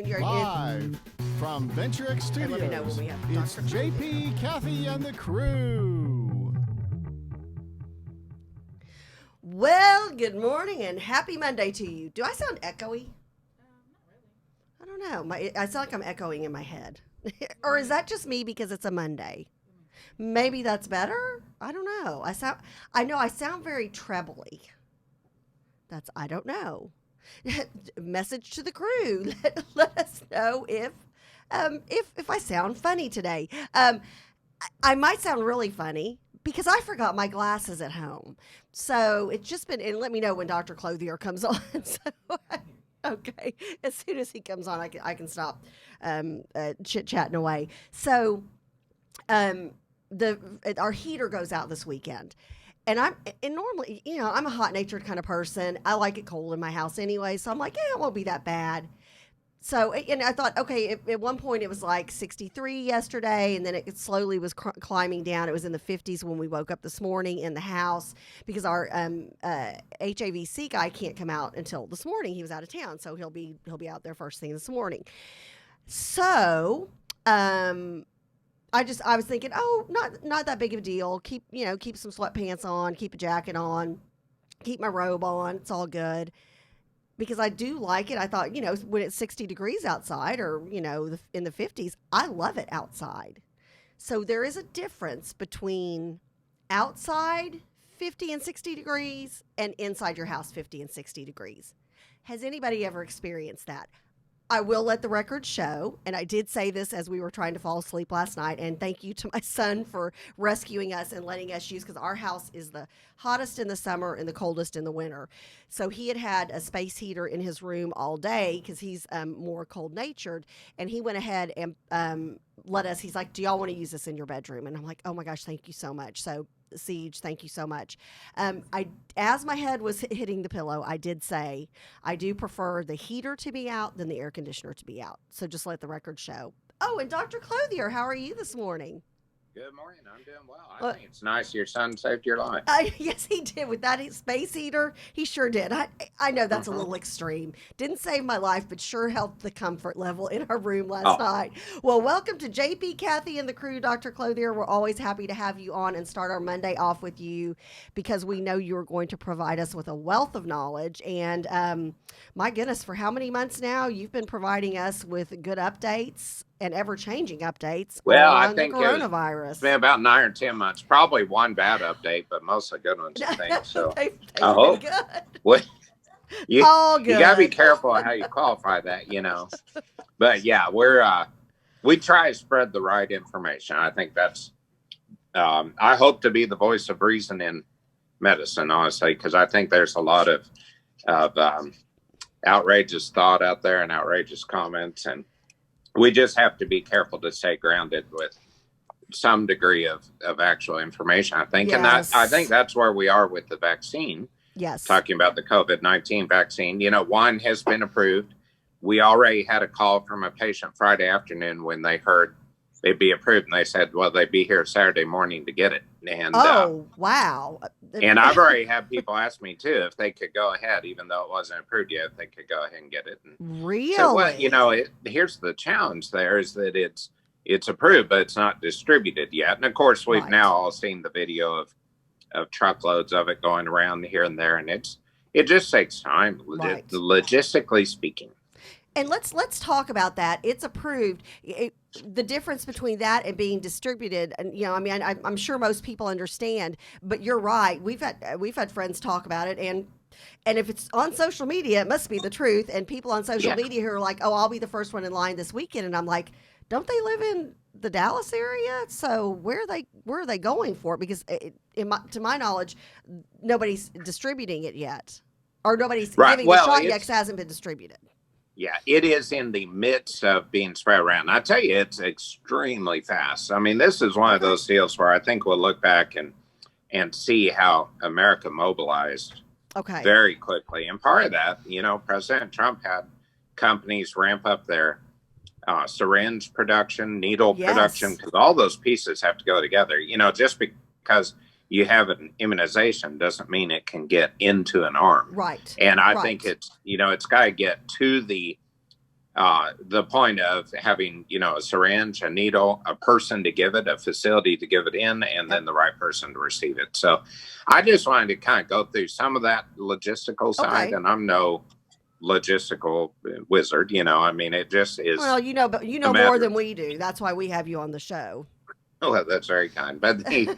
Live from Venture X Studios, it's JP, Kathy, and the crew. Well, good morning and happy Monday to you. Do I sound echoey? I don't know. I sound like I'm echoing in my head. Or is that just me because it's a Monday? Maybe that's better? I don't know. I know I sound very trebly. I don't know. Message to the crew. Let us know if I sound funny today. I might sound really funny because I forgot my glasses at home. So it's just been, and let me know when Dr. Clothier comes on. Okay, as soon as he comes on, I can stop chit-chatting away. So our heater goes out this weekend. And normally, I'm a hot-natured kind of person. I like it cold in my house anyway. So I'm like, yeah, it won't be that bad. So, and I thought, okay, at one point it was like 63 yesterday, and then it slowly was climbing down. It was in the 50s when we woke up this morning in the house because our HAVC guy can't come out until this morning. He was out of town, so he'll be out there first thing this morning. So, I was thinking, oh, not that big of a deal. Keep some sweatpants on, keep a jacket on, keep my robe on. It's all good. Because I do like it. I thought, when it's 60 degrees outside or, in the 50s, I love it outside. So there is a difference between outside 50 and 60 degrees and inside your house 50 and 60 degrees. Has anybody ever experienced that? I will let the record show, and I did say this as we were trying to fall asleep last night, and thank you to my son for rescuing us and letting us use, because our house is the hottest in the summer and the coldest in the winter. So he had a space heater in his room all day because he's more cold-natured, and he went ahead and let us, he's like, do y'all want to use this in your bedroom? And I'm like, oh my gosh, thank you so much. So Siege, thank you so much. As my head was hitting the pillow, I did say I do prefer the heater to be out than the air conditioner to be out. So just let the record show. Oh, and Dr. Clothier, how are you this morning? Good morning. I'm doing well. I think it's nice your son saved your life. Yes, he did. With that space heater, he sure did. I know that's a little extreme. Didn't save my life, but sure helped the comfort level in our room last night. Well, welcome to JP, Kathy, and the crew, Dr. Clothier. We're always happy to have you on and start our Monday off with you because we know you're going to provide us with a wealth of knowledge. And my goodness, for how many months now you've been providing us with good updates and ever-changing updates on the coronavirus. It's been about 9 or 10 months. Probably one bad update, but mostly good ones, I think. So they've I hope. Good. Well, you got to be good. careful how you qualify that, But yeah, we try to spread the right information. I think that's. I hope to be the voice of reason in medicine, honestly, because I think there's a lot of outrageous thought out there and outrageous comments, and we just have to be careful to stay grounded with some degree of actual information, I think. Yes. And I think that's where we are with the vaccine. Yes. Talking about the COVID-19 vaccine. One has been approved. We already had a call from a patient Friday afternoon when they heard they'd be approved. And they said, well, they'd be here Saturday morning to get it. And wow. And I've already had people ask me, too, if they could go ahead, even though it wasn't approved yet, if they could go ahead and get it. And really? So, here's the challenge there is that it's approved, but it's not distributed yet. And, of course, we've now all seen the video of truckloads of it going around here and there. And it just takes time, logistically speaking. And let's talk about that. It's approved. The difference between that and being distributed, and I'm sure most people understand. But you're right. We've had friends talk about it, and if it's on social media, it must be the truth. And people on social media who are like, "Oh, I'll be the first one in line this weekend," and I'm like, "Don't they live in the Dallas area? So where are they going for it? Because to my knowledge, nobody's distributing it yet, or nobody's giving the shot yet because it hasn't been distributed." Yeah, it is in the midst of being spread around. I tell you, it's extremely fast. I mean, this is one of those deals where I think we'll look back and see how America mobilized very quickly. And part of that, President Trump had companies ramp up their syringe production, needle production, because all those pieces have to go together. Just because you have an immunization doesn't mean it can get into an arm. Right. And I think it's, it's got to get to the the point of having, a syringe, a needle, a person to give it, a facility to give it in, and then the right person to receive it. So I just wanted to kind of go through some of that logistical side, and I'm no logistical wizard, I mean, it just is. Well, but you know more than we do. That's why we have you on the show. Oh, that's very kind. But the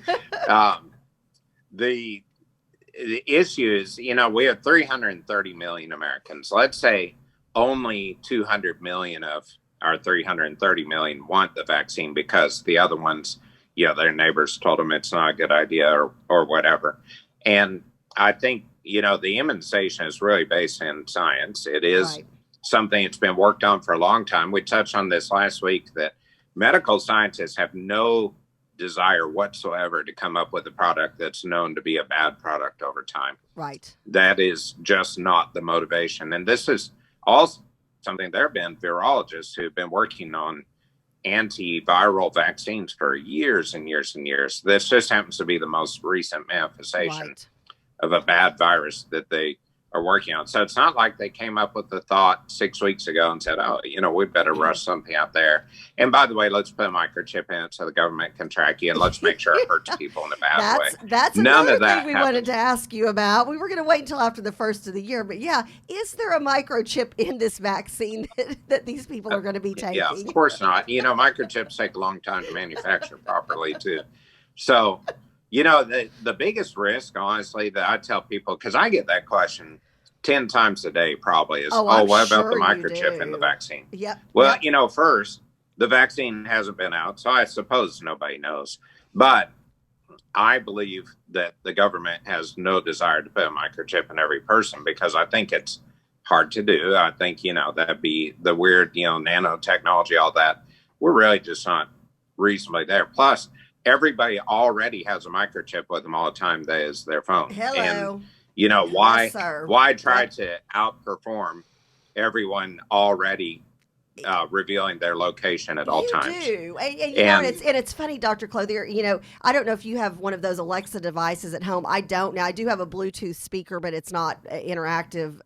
issue is, we have 330 million Americans. Let's say only 200 million of our 330 million want the vaccine because the other ones, their neighbors told them it's not a good idea or whatever. And I think, the immunization is really based in science. It is something that's been worked on for a long time. We touched on this last week that medical scientists have no desire whatsoever to come up with a product that's known to be a bad product over time. Right. That is just not the motivation. And this is also something, there have been virologists who've been working on antiviral vaccines for years and years and years. This just happens to be the most recent manifestation of a bad virus that they are working on. So it's not like they came up with the thought 6 weeks ago and said, oh, we better rush something out there. And by the way, let's put a microchip in it so the government can track you, and let's make sure it hurts people in a bad way. That's another thing we wanted to ask you about. We were going to wait until after the first of the year, but is there a microchip in this vaccine that these people are going to be taking? Yeah, of course not. Microchips take a long time to manufacture properly too. So, the biggest risk, honestly, that I tell people, because I get that question 10 times a day probably, is, what about the microchip in the vaccine? Yep. Well, first, the vaccine hasn't been out, so I suppose nobody knows. But I believe that the government has no desire to put a microchip in every person because I think it's hard to do. I think, that'd be the weird, nanotechnology, all that. We're really just not reasonably there. Plus, everybody already has a microchip with them all the time. That is their phone. Hello. And why try to outperform everyone already revealing their location at all times? You do. And it's funny, Dr. Clothier, I don't know if you have one of those Alexa devices at home. I don't. Now, I do have a Bluetooth speaker, but it's not interactive.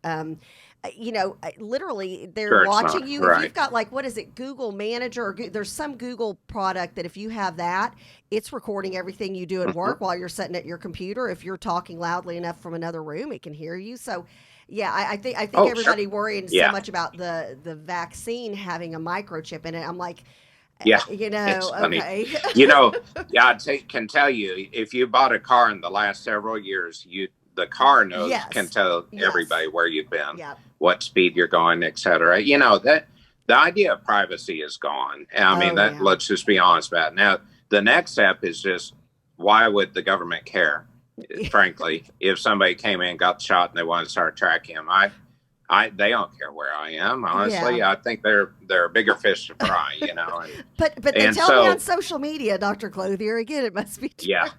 Literally they're watching you. If you've got what is it, Google Manager, or there's some Google product that if you have that, it's recording everything you do at work while you're sitting at your computer. If you're talking loudly enough from another room, it can hear you. So I think everybody worrying so much about the vaccine having a microchip in it. I'm like, okay. I can tell you, if you bought a car in the last several years, the car knows, can tell everybody where you've been, what speed you're going, etc. That the idea of privacy is gone. I mean, let's just be honest about it. Now, the next step is just, why would the government care? Frankly, if somebody came in and got shot and they want to start tracking them, they don't care where I am. Honestly, I think they're a bigger fish to fry. But they tell me on social media, Dr. Clothier. Again, it must be true. Yeah,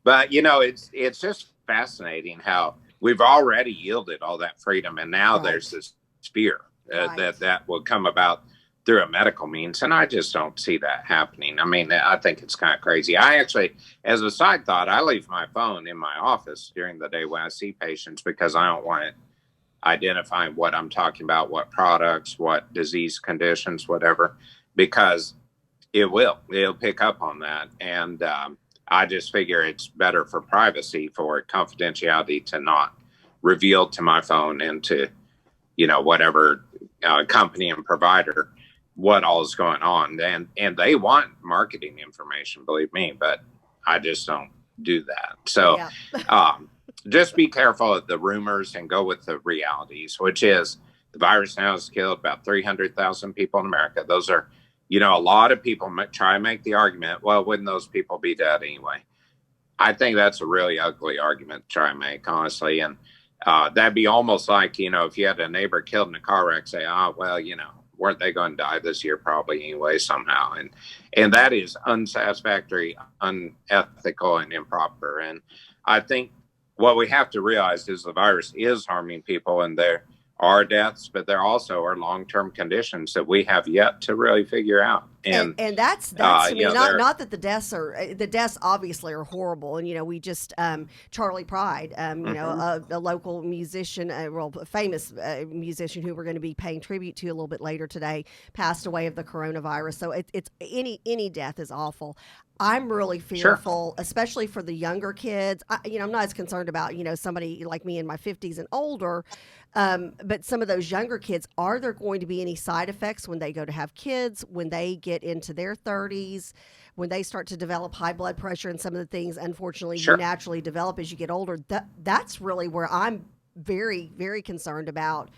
but it's just fascinating how we've already yielded all that freedom, and now there's this fear that will come about through a medical means, and I just don't see that happening. I mean, I think it's kind of crazy. I actually, as a side thought, I leave my phone in my office during the day when I see patients because I don't want it identifying what I'm talking about, what products, what disease conditions, whatever, because it'll pick up on that. And I just figure it's better for privacy, for confidentiality, to not reveal to my phone and to, whatever company and provider what all is going on. And they want marketing information, believe me, but I just don't do that. So just be careful of the rumors and go with the realities, which is the virus now has killed about 300,000 people in America. Those are, a lot of people try to make the argument, well, wouldn't those people be dead anyway? I think that's a really ugly argument to try and make, honestly. And that'd be almost like, if you had a neighbor killed in a car wreck, say, weren't they going to die this year? Probably anyway, somehow. And that is unsatisfactory, unethical, and improper. And I think what we have to realize is the virus is harming people, and there are deaths, but there also are long-term conditions that we have yet to really figure out. And that's to me, not that the deaths obviously are horrible. And, we just, Charlie Pride, a local musician, a famous musician who we're going to be paying tribute to a little bit later today, passed away of the coronavirus. So it's any death is awful. I'm really fearful, especially for the younger kids. I'm not as concerned about, somebody like me in my 50s and older, but some of those younger kids, are there going to be any side effects when they go to have kids, when they get into their 30s, when they start to develop high blood pressure and some of the things, unfortunately, you naturally develop as you get older? That's really where I'm very, very concerned about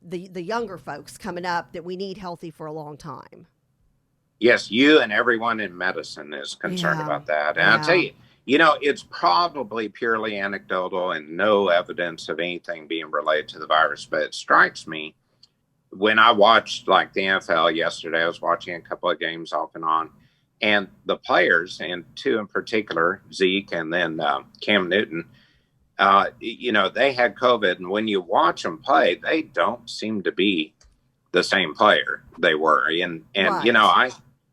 the younger folks coming up, that we need healthy for a long time. Yes, you and everyone in medicine is concerned about that. And I'll tell you, it's probably purely anecdotal and no evidence of anything being related to the virus. But it strikes me, when I watched like the NFL yesterday, I was watching a couple of games off and on, and the players, and two in particular, Zeke and then Cam Newton, they had COVID. And when you watch them play, they don't seem to be the same player they were. And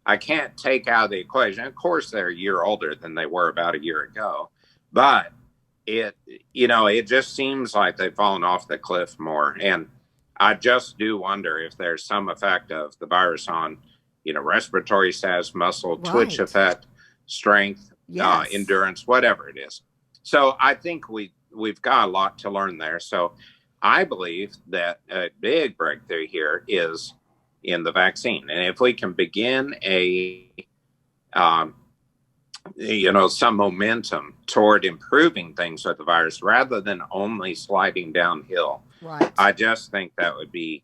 I can't take out of the equation. Of course, they're a year older than they were about a year ago, but it just seems like they've fallen off the cliff more. And I just do wonder if there's some effect of the virus on, respiratory status, muscle twitch effect, strength, endurance, whatever it is. So I think we've got a lot to learn there. So I believe that a big breakthrough here is in the vaccine. And if we can begin some momentum toward improving things with the virus rather than only sliding downhill, I just think that would be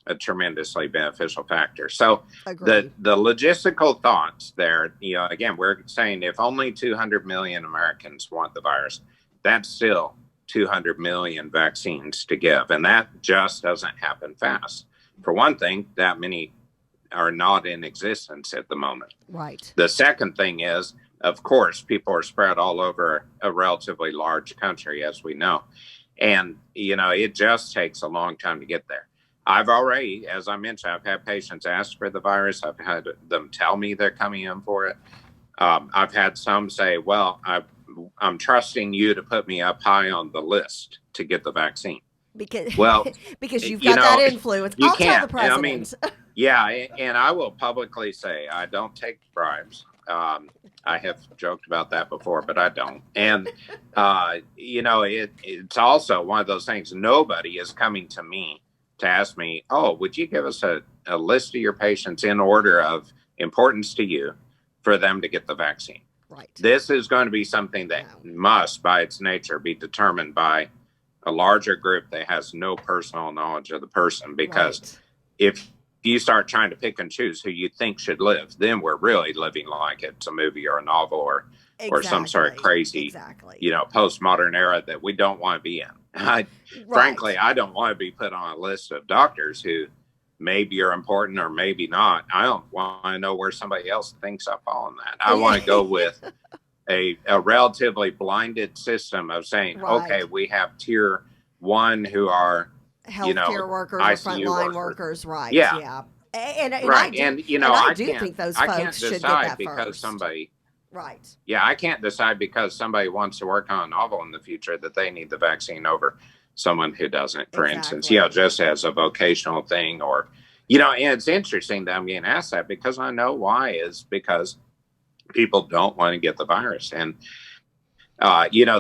a tremendously beneficial factor. So the logistical thoughts there, again, we're saying if only 200 million Americans want the virus, that's still 200 million vaccines to give. And that just doesn't happen fast. For one thing, that many are not in existence at the moment. Right. The second thing is, of course, people are spread all over a relatively large country, as we know. And, it just takes a long time to get there. I've already, as I mentioned, I've had patients ask for the virus. I've had them tell me they're coming in for it. I've had some say, well, I'm trusting you to put me up high on the list to get the vaccine. Because you've got that influence. I'll tell the president. And I will publicly say I don't take bribes. I have joked about that before, but I don't. And it's also one of those things. Nobody is coming to me to ask me, "Oh, would you give us a list of your patients in order of importance to you for them to get the vaccine?" Right. This is going to be something that must, by its nature, be determined by a larger group that has no personal knowledge of the person, because if you start trying to pick and choose who you think should live, then we're really living like it's a movie or a novel or some sort of crazy, postmodern era that we don't want to be in. Frankly, I don't want to be put on a list of doctors who maybe are important or maybe not. I don't want to know where somebody else thinks I fall in that. I want to go with a relatively blinded system of saying, okay, we have tier 1 who are healthcare workers or frontline workers, right? Yeah. And I do think those I folks can't should get decide that because first. somebody. Right. Yeah, I can't decide because somebody wants to work on a novel in the future that they need the vaccine over someone who doesn't, for instance, just as a vocational thing or, and it's interesting that I'm getting asked that because I know why is because people don't want to get the virus. And,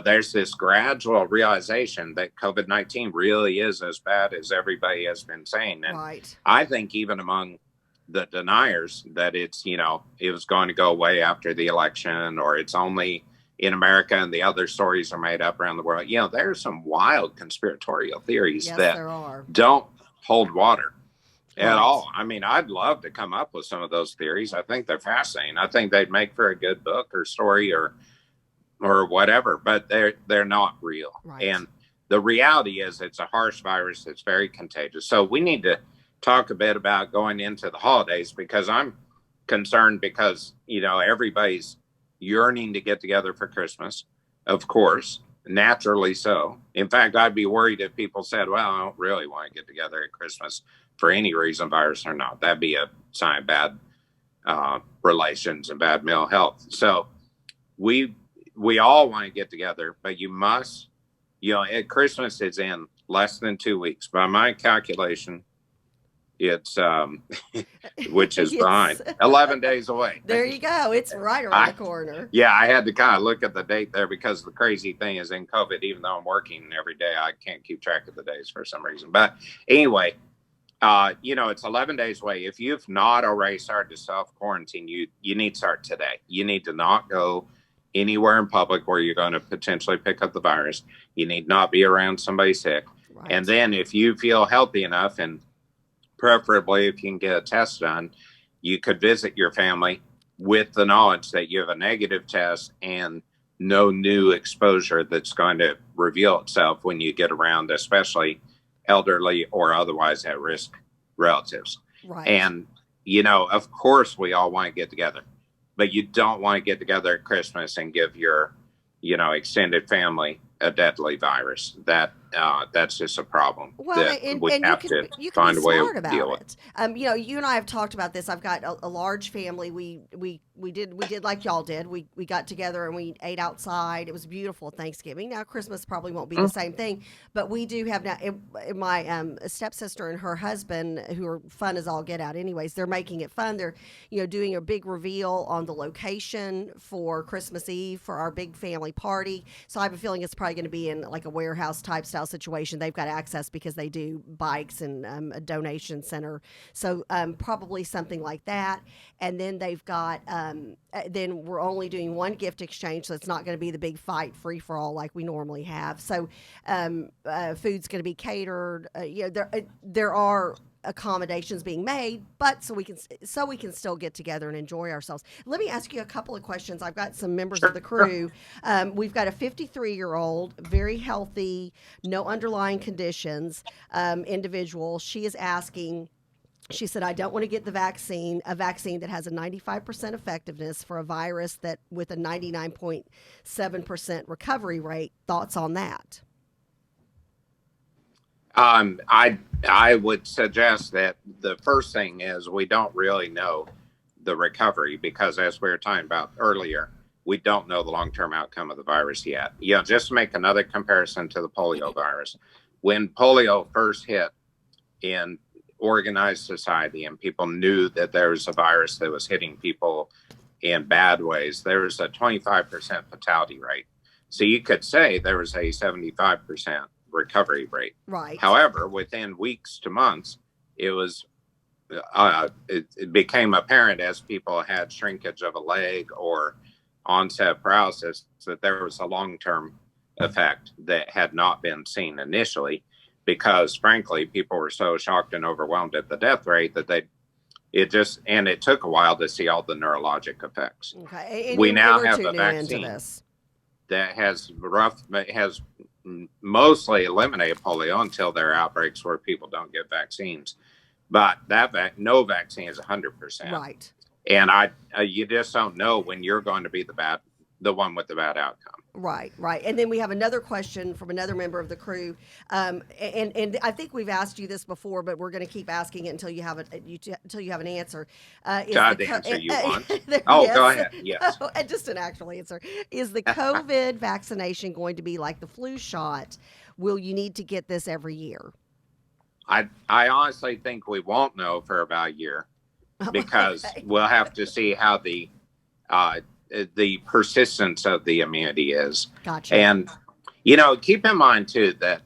there's this gradual realization that COVID-19 really is as bad as everybody has been saying. And I think even among the deniers that it's, it was going to go away after the election or it's only in America and the other stories are made up around the world. There are some wild conspiratorial theories that don't hold water at all. I mean, I'd love to come up with some of those theories. I think they're fascinating. I think they'd make for a good book or story or whatever, but they're not real. And the reality is it's a harsh virus. It's very contagious. So we need to talk a bit about going into the holidays because I'm concerned because, everybody's yearning to get together for Christmas, of course, naturally so. In fact, I'd be worried if people said, well, I don't really want to get together at Christmas for any reason, virus or not. That'd be a sign of bad relations and bad mental health. So we all want to get together, but you must, Christmas is in less than 2 weeks. By my calculation, it's which is behind 11 days away. There you go. It's right around the corner. Yeah, I had to kind of look at the date there because the crazy thing is in COVID, even though I'm working every day, I can't keep track of the days for some reason. But anyway, it's 11 days away. If you've not already started to self-quarantine, you need to start today. You need to not go anywhere in public where you're going to potentially pick up the virus. You need not be around somebody sick. Right. And then if you feel healthy enough, and preferably if you can get a test done, you could visit your family with the knowledge that you have a negative test and no new exposure that's going to reveal itself when you get around, especially elderly or otherwise at risk relatives. Right. And, of course we all want to get together, but you don't want to get together at Christmas and give your, extended family a deadly virus. That's just a problem. Well, and you can find a way to deal with it. You and I have talked about this. I've got a large family. We did like y'all did. We got together and we ate outside. It was beautiful Thanksgiving. Now Christmas probably won't be the same thing, but we do have now. My stepsister and her husband, who are fun as all get out. Anyways, they're making it fun. They're doing a big reveal on the location for Christmas Eve for our big family party. So I have a feeling it's probably going to be in like a warehouse type style situation. They've got access because they do bikes and a donation center. So probably something like that. And then they've got, then we're only doing one gift exchange. So it's not going to be the big fight free for all like we normally have. So food's going to be catered. There are accommodations being made, but so we can still get together and enjoy ourselves. Let me ask you a couple of questions. I've got some members of the crew. We've got a 53-year-old, very healthy, no underlying conditions individual. She is asking, she said, I don't want to get a vaccine that has a 95% effectiveness for a virus that with a 99.7% recovery rate. Thoughts on that? I would suggest that the first thing is we don't really know the recovery because, as we were talking about earlier, we don't know the long-term outcome of the virus yet. Just to make another comparison to the polio virus. When polio first hit in organized society and people knew that there was a virus that was hitting people in bad ways, there was a 25% fatality rate. So you could say there was a 75% recovery rate. Right. However, within weeks to months, it became apparent as people had shrinkage of a leg or onset paralysis that there was a long-term effect that had not been seen initially because, frankly, people were so shocked and overwhelmed at the death rate that it took a while to see all the neurologic effects. Okay. And we now have a vaccine that has mostly eliminated polio until there are outbreaks where people don't get vaccines. But no vaccine is 100%. Right. And you just don't know when you're going to be the one with the bad outcome. Right. And then we have another question from another member of the crew, and I think we've asked you this before, but we're going to keep asking it until you have an answer. The answer you want? Oh, yes. Go ahead. Yes. Just an actual answer. Is the COVID vaccination going to be like the flu shot? Will you need to get this every year? I honestly think we won't know for about a year because we'll have to see how the persistence of the immunity is. Gotcha. And, keep in mind, too, that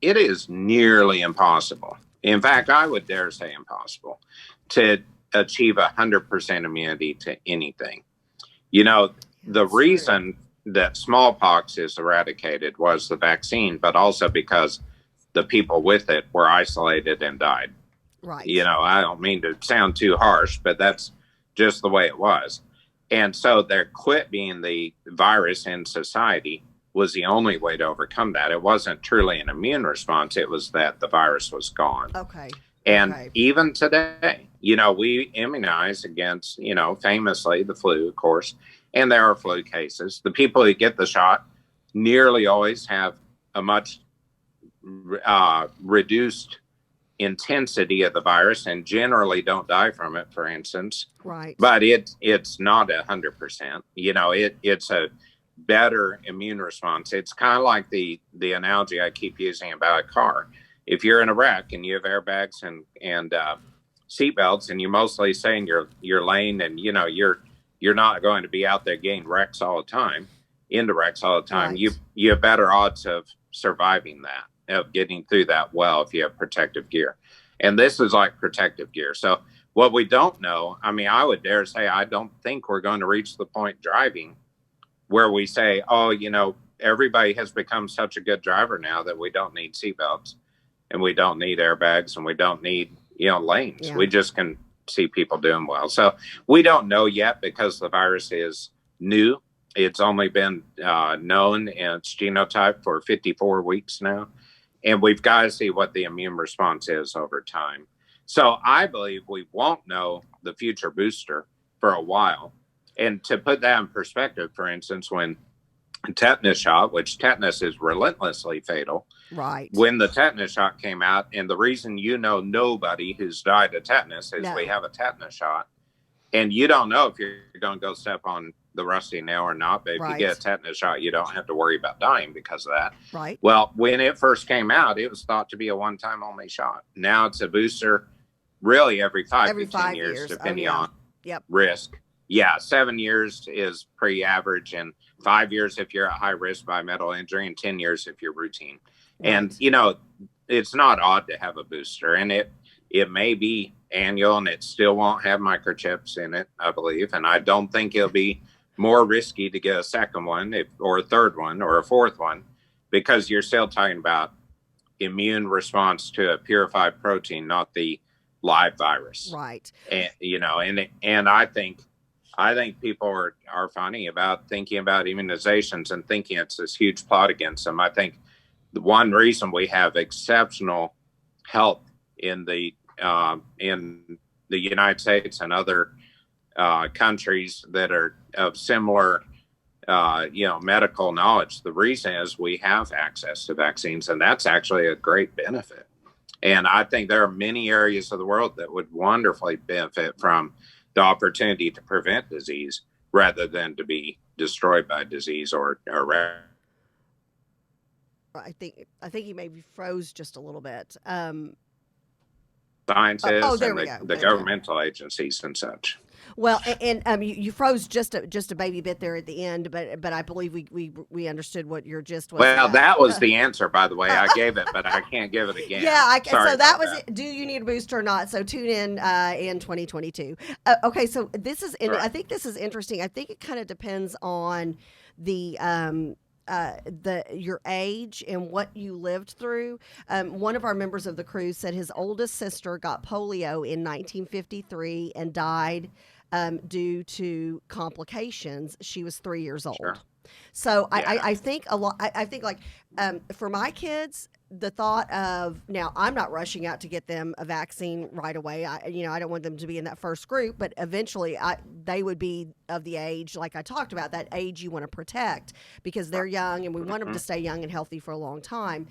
it is nearly impossible. In fact, I would dare say impossible to achieve 100% immunity to anything. The reason that smallpox is eradicated was the vaccine, but also because the people with it were isolated and died. Right. I don't mean to sound too harsh, but that's just the way it was. And so there quit being the virus in society was the only way to overcome that. It wasn't truly an immune response. It was that the virus was gone. Okay. And even today, we immunize against, famously the flu, of course, and there are flu cases. The people who get the shot nearly always have a much reduced intensity of the virus and generally don't die from it, for instance. Right. But it's not 100%. You know, it's a better immune response. It's kind of like the analogy I keep using about a car. If you're in a wreck and you have airbags and seatbelts, and you mostly stay in your lane, and you know you're not going to be out there getting wrecks all the time, into wrecks all the time. Right. You have better odds of surviving that, of getting through that well, if you have protective gear. And this is like protective gear. So what we don't know, I mean, I would dare say I don't think we're going to reach the point driving where we say, oh, you know, everybody has become such a good driver now that we don't need seatbelts and we don't need airbags and we don't need, you know, lanes. Yeah. We just can see people doing well. So we don't know yet because the virus is new. It's only been known in its genotype for 54 weeks now. And we've got to see what the immune response is over time. So I believe we won't know the future booster for a while. And to put that in perspective, for instance, when tetanus shot, which tetanus is relentlessly fatal. Right. When the tetanus shot came out, and the reason you know nobody who's died of tetanus is we have a tetanus shot. And you don't know if you're going to go step on the rusty nail or not. But if you get a tetanus shot, you don't have to worry about dying because of that. Right. Well, when it first came out, it was thought to be a one-time only shot. Now it's a booster really every 5 to 10 years, depending on risk. Yeah, 7 years is pretty average, and 5 years if you're at high risk by metal injury, and 10 years if you're routine. Right. And, you know, it's not odd to have a booster, and it may be annual, and it still won't have microchips in it, I believe. And I don't think it'll be more risky to get a second one or a third one or a fourth one, because you're still talking about immune response to a purified protein, not the live virus. Right. And, you know, and I think people are funny about thinking about immunizations and thinking it's this huge plot against them. I think the one reason we have exceptional health in the United States and other countries that are of similar, medical knowledge, the reason is we have access to vaccines, and that's actually a great benefit. And I think there are many areas of the world that would wonderfully benefit from the opportunity to prevent disease rather than to be destroyed by disease or I think he maybe froze just a little bit. Scientists and the governmental agencies and such. Well, and you froze just a baby bit there at the end, but I believe we understood what your gist was. Well, that was the answer, by the way. I gave it, but I can't give it again. Yeah, so that was it. Do you need a booster or not? So tune in 2022. Okay, so this is, and I think this is interesting. I think it kind of depends on the your age and what you lived through. One of our members of the crew said his oldest sister got polio in 1953 and died due to complications. She was 3 years old. Sure. So yeah. I think a lot. I think like for my kids, the thought of, now I'm not rushing out to get them a vaccine right away. I don't want them to be in that first group, but eventually they would be of the age, like I talked about, that age you want to protect because they're young and we want them to stay young and healthy for a long time.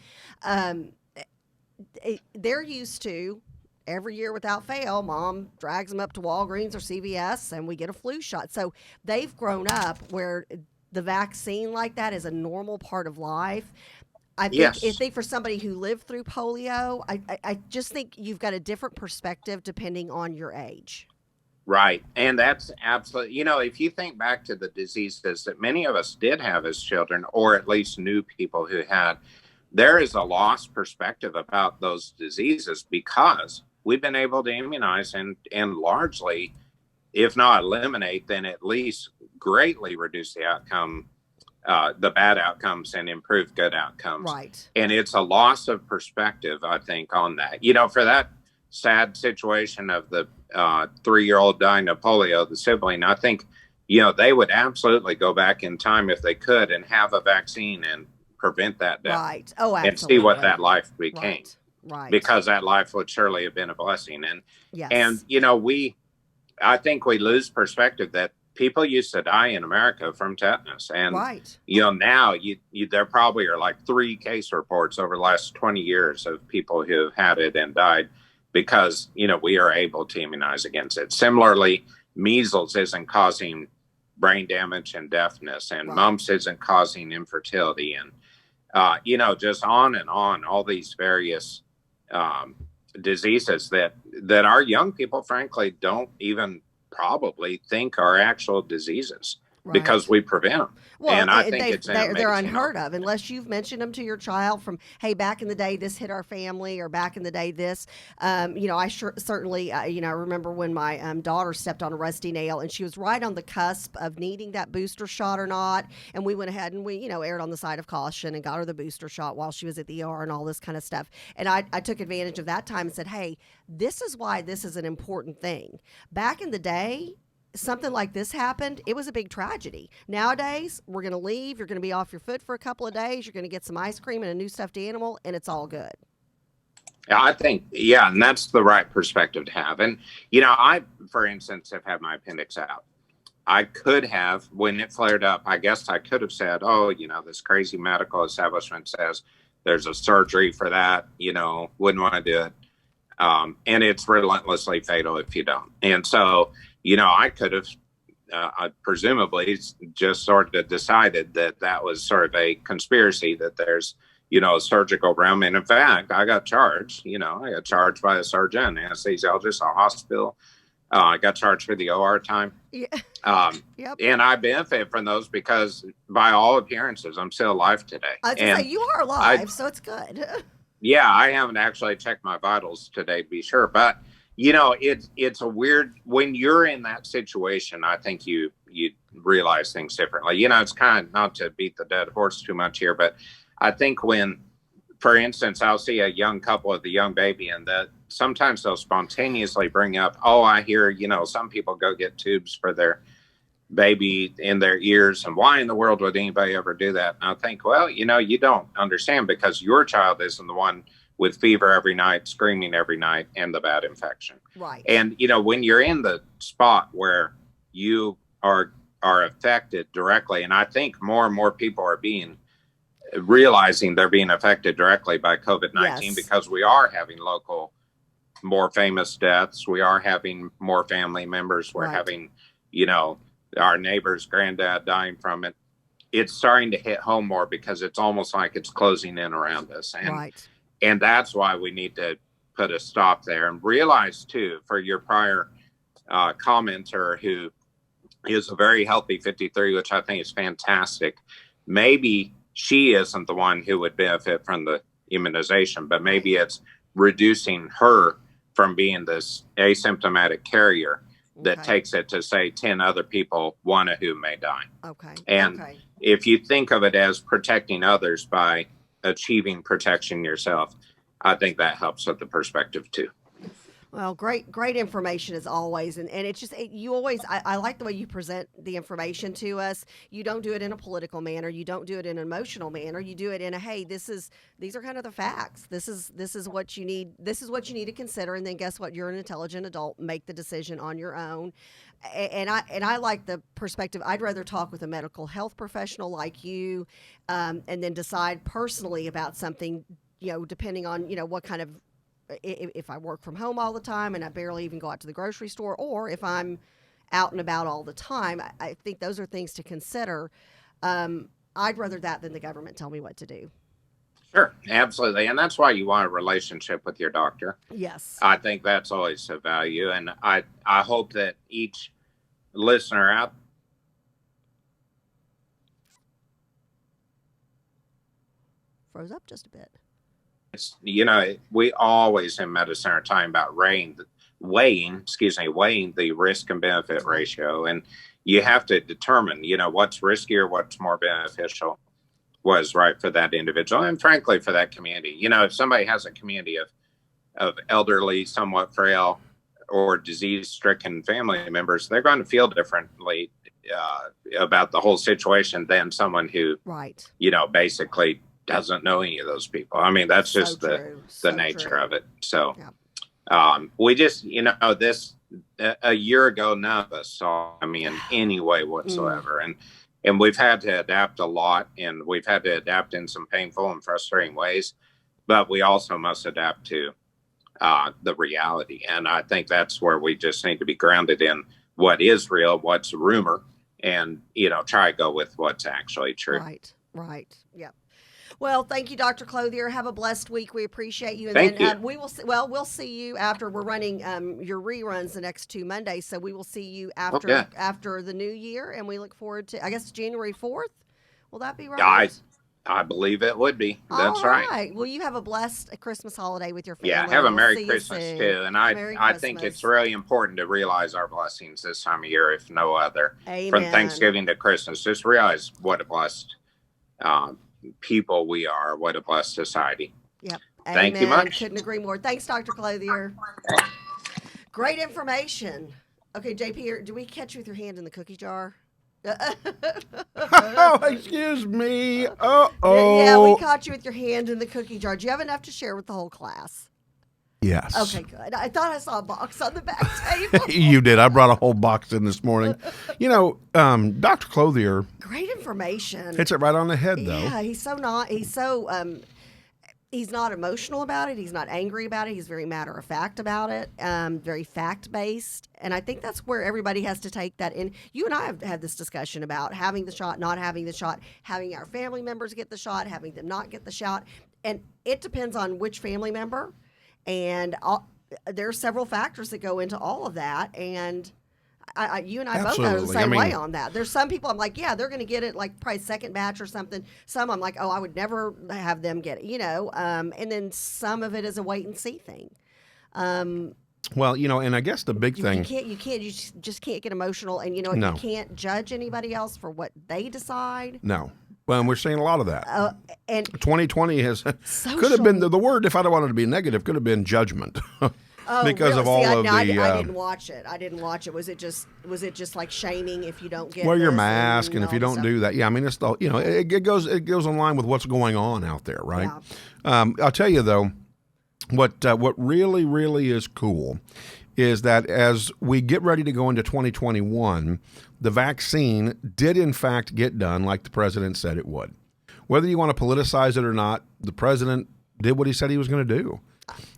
They're used to, every year without fail, mom drags them up to Walgreens or CVS and we get a flu shot. So they've grown up where the vaccine like that is a normal part of life. I think for somebody who lived through polio, I just think you've got a different perspective depending on your age. Right. And that's absolutely, if you think back to the diseases that many of us did have as children, or at least knew people who had, there is a lost perspective about those diseases because we've been able to immunize and largely, if not eliminate, then at least greatly reduce the outcome, the bad outcomes, and improve good outcomes. Right. And it's a loss of perspective, I think, on that. For that sad situation of the 3-year-old dying of polio, the sibling, I think, they would absolutely go back in time if they could and have a vaccine and prevent that death. Right. Oh, absolutely. And see what that life became. Right. Because that life would surely have been a blessing. And, yes. and I think we lose perspective that people used to die in America from tetanus. And, right. Now there probably are like 3 case reports over the last 20 years of people who have had it and died because, we are able to immunize against it. Similarly, measles isn't causing brain damage and deafness, and mumps isn't causing infertility, and just on and on, all these various diseases that our young people frankly don't even probably think are actual diseases. Because we prevent them. Well, and I think they're unheard of unless you've mentioned them to your child from, hey, back in the day, this hit our family, or back in the day, this. I certainly, I remember when my daughter stepped on a rusty nail, and she was right on the cusp of needing that booster shot or not. And we went ahead and we, erred on the side of caution and got her the booster shot while she was at the ER and all this kind of stuff. And I took advantage of that time and said, hey, this is why this is an important thing. Back in the day, something like this happened, it was a big tragedy. Nowadays, we're going to leave. You're going to be off your foot for a couple of days. You're going to get some ice cream and a new stuffed animal, and it's all good. I think, and that's the right perspective to have. And, I, for instance, have had my appendix out. I could have, when it flared up, I guess I could have said, this crazy medical establishment says there's a surgery for that, wouldn't want to do it. And it's relentlessly fatal if you don't. And so, I could have presumably just sort of decided that was sort of a conspiracy, that there's, a surgical realm. And in fact, I got charged, I got charged by a surgeon, anesthesiologist, a hospital. I got charged for the OR time. Yeah. Yep. And I benefit from those because by all appearances, I'm still alive today. I was going to say, you are alive, so it's good. Yeah, I haven't actually checked my vitals today to be sure, but it's a weird, when you're in that situation, I think you realize things differently. It's kind of, not to beat the dead horse too much here, but I think when, for instance, I'll see a young couple with a young baby, and that sometimes they'll spontaneously bring up, I hear, some people go get tubes for their baby in their ears, and why in the world would anybody ever do that? And I think, well, you don't understand, because your child isn't the one with fever every night, screaming every night, and the bad infection. Right. And, when you're in the spot where you are affected directly, and I think more and more people are realizing they're being affected directly by COVID-19, because we are having local, more famous deaths. We are having more family members. We're having, our neighbor's granddad dying from it. It's starting to hit home more because it's almost like it's closing in around us. And, and that's why we need to put a stop there, and realize too, for your prior commenter who is a very healthy 53, which I think is fantastic. Maybe she isn't the one who would benefit from the immunization, but maybe it's reducing her from being this asymptomatic carrier that takes it to, say, 10 other people, one of whom may die. And if you think of it as protecting others by achieving protection yourself, I think that helps with the perspective too. Well, great information as always. And it's just, I like the way you present the information to us. You don't do it in a political manner. You don't do it in an emotional manner. You do it in a, hey, these are kind of the facts. This is what you need. This is what you need to consider. And then guess what? You're an intelligent adult. Make the decision on your own. And I like the perspective. I'd rather talk with a medical health professional like you, and then decide personally about something, depending on, what kind of, if I work from home all the time and I barely even go out to the grocery store, or if I'm out and about all the time. I think those are things to consider. I'd rather that than the government tell me what to do. Sure, absolutely. And that's why you want a relationship with your doctor. Yes. I think that's always a value. And I hope that each listener out froze up just a bit. We always in medicine are talking about weighing the risk and benefit ratio. And you have to determine, what's riskier, what's more beneficial, was right for that individual. And frankly, for that community, if somebody has a community of elderly, somewhat frail, or disease-stricken family members, they're going to feel differently about the whole situation than someone who, basically doesn't know any of those people. I mean, that's just the nature of it. So we just, a year ago, none of us saw me in any way whatsoever. And we've had to adapt a lot, and we've had to adapt in some painful and frustrating ways, but we also must adapt to the reality. And I think that's where we just need to be grounded in what is real, what's rumor, and, try to go with what's actually true. Right. Yep. Well, thank you, Dr. Clothier. Have a blessed week. We appreciate you. And Thank then you. we'll see you after we're running your reruns the next 2 Mondays. So we will see you after the new year, and we look forward to, I guess, January 4th. Will that be right? I believe it would be. That's right. Well, you have a blessed Christmas holiday with your family. Yeah, have a Merry Christmas too. And I think it's really important to realize our blessings this time of year, if no other. Amen. From Thanksgiving to Christmas, just realize what a blessed people we are, what a blessed society. Yep. Thank you much. Couldn't agree more. Thanks, Dr. Clothier. Great information. Okay, JP, do we catch you with your hand in the cookie jar? Oh, excuse me. Uh-oh. Yeah, we caught you with your hand in the cookie jar. Do you have enough to share with the whole class? Yes. Okay, good. I thought I saw a box on the back table. You did. I brought a whole box in this morning. Dr. Clothier. Great information. Hits it right on the head, though. Yeah, he's not emotional about it. He's not angry about it. He's very matter of fact about it. Very fact based. And I think that's where everybody has to take that in. You and I have had this discussion about having the shot, not having the shot, having our family members get the shot, having them not get the shot. And it depends on which family member. And there are several factors that go into all of that. And you and I both are the same way on that. There's some people I'm like, yeah, they're going to get it like probably second batch or something. Some I'm like, oh, I would never have them get it, and then some of it is a wait and see thing. Well, and I guess the big thing. You just can't get emotional. And you can't judge anybody else for what they decide. No. Well, and we're seeing a lot of that. And 2020 could have been, the word, if I don't want it to be negative, could have been judgment. Because really? of all of I the. didn't watch it. Was it just like shaming if you don't get wear your mask and if you don't do that? Yeah, I mean it's the it goes in line with what's going on out there, right? Yeah. I'll tell you though, what really really is cool is that as we get ready to go into 2021, the vaccine did in fact get done like the president said it would. Whether you want to politicize it or not, the president did what he said he was going to do.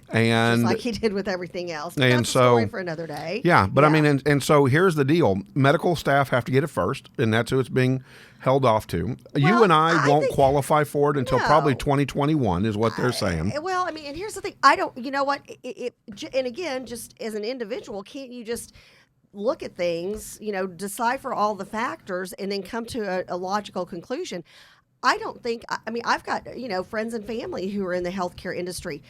And just like he did with everything else. But and that's so, a story for another day. Yeah, but I mean, and so here's the deal. Medical staff have to get it first, and that's who it's being held off to. You and I won't qualify for it until probably 2021 is what they're saying. Well, I mean, and here's the thing. I don't, you know what? And again, just as an individual, can't you just look at things, decipher all the factors and then come to a logical conclusion? I don't think, I mean, I've got, friends and family who are in the healthcare industry.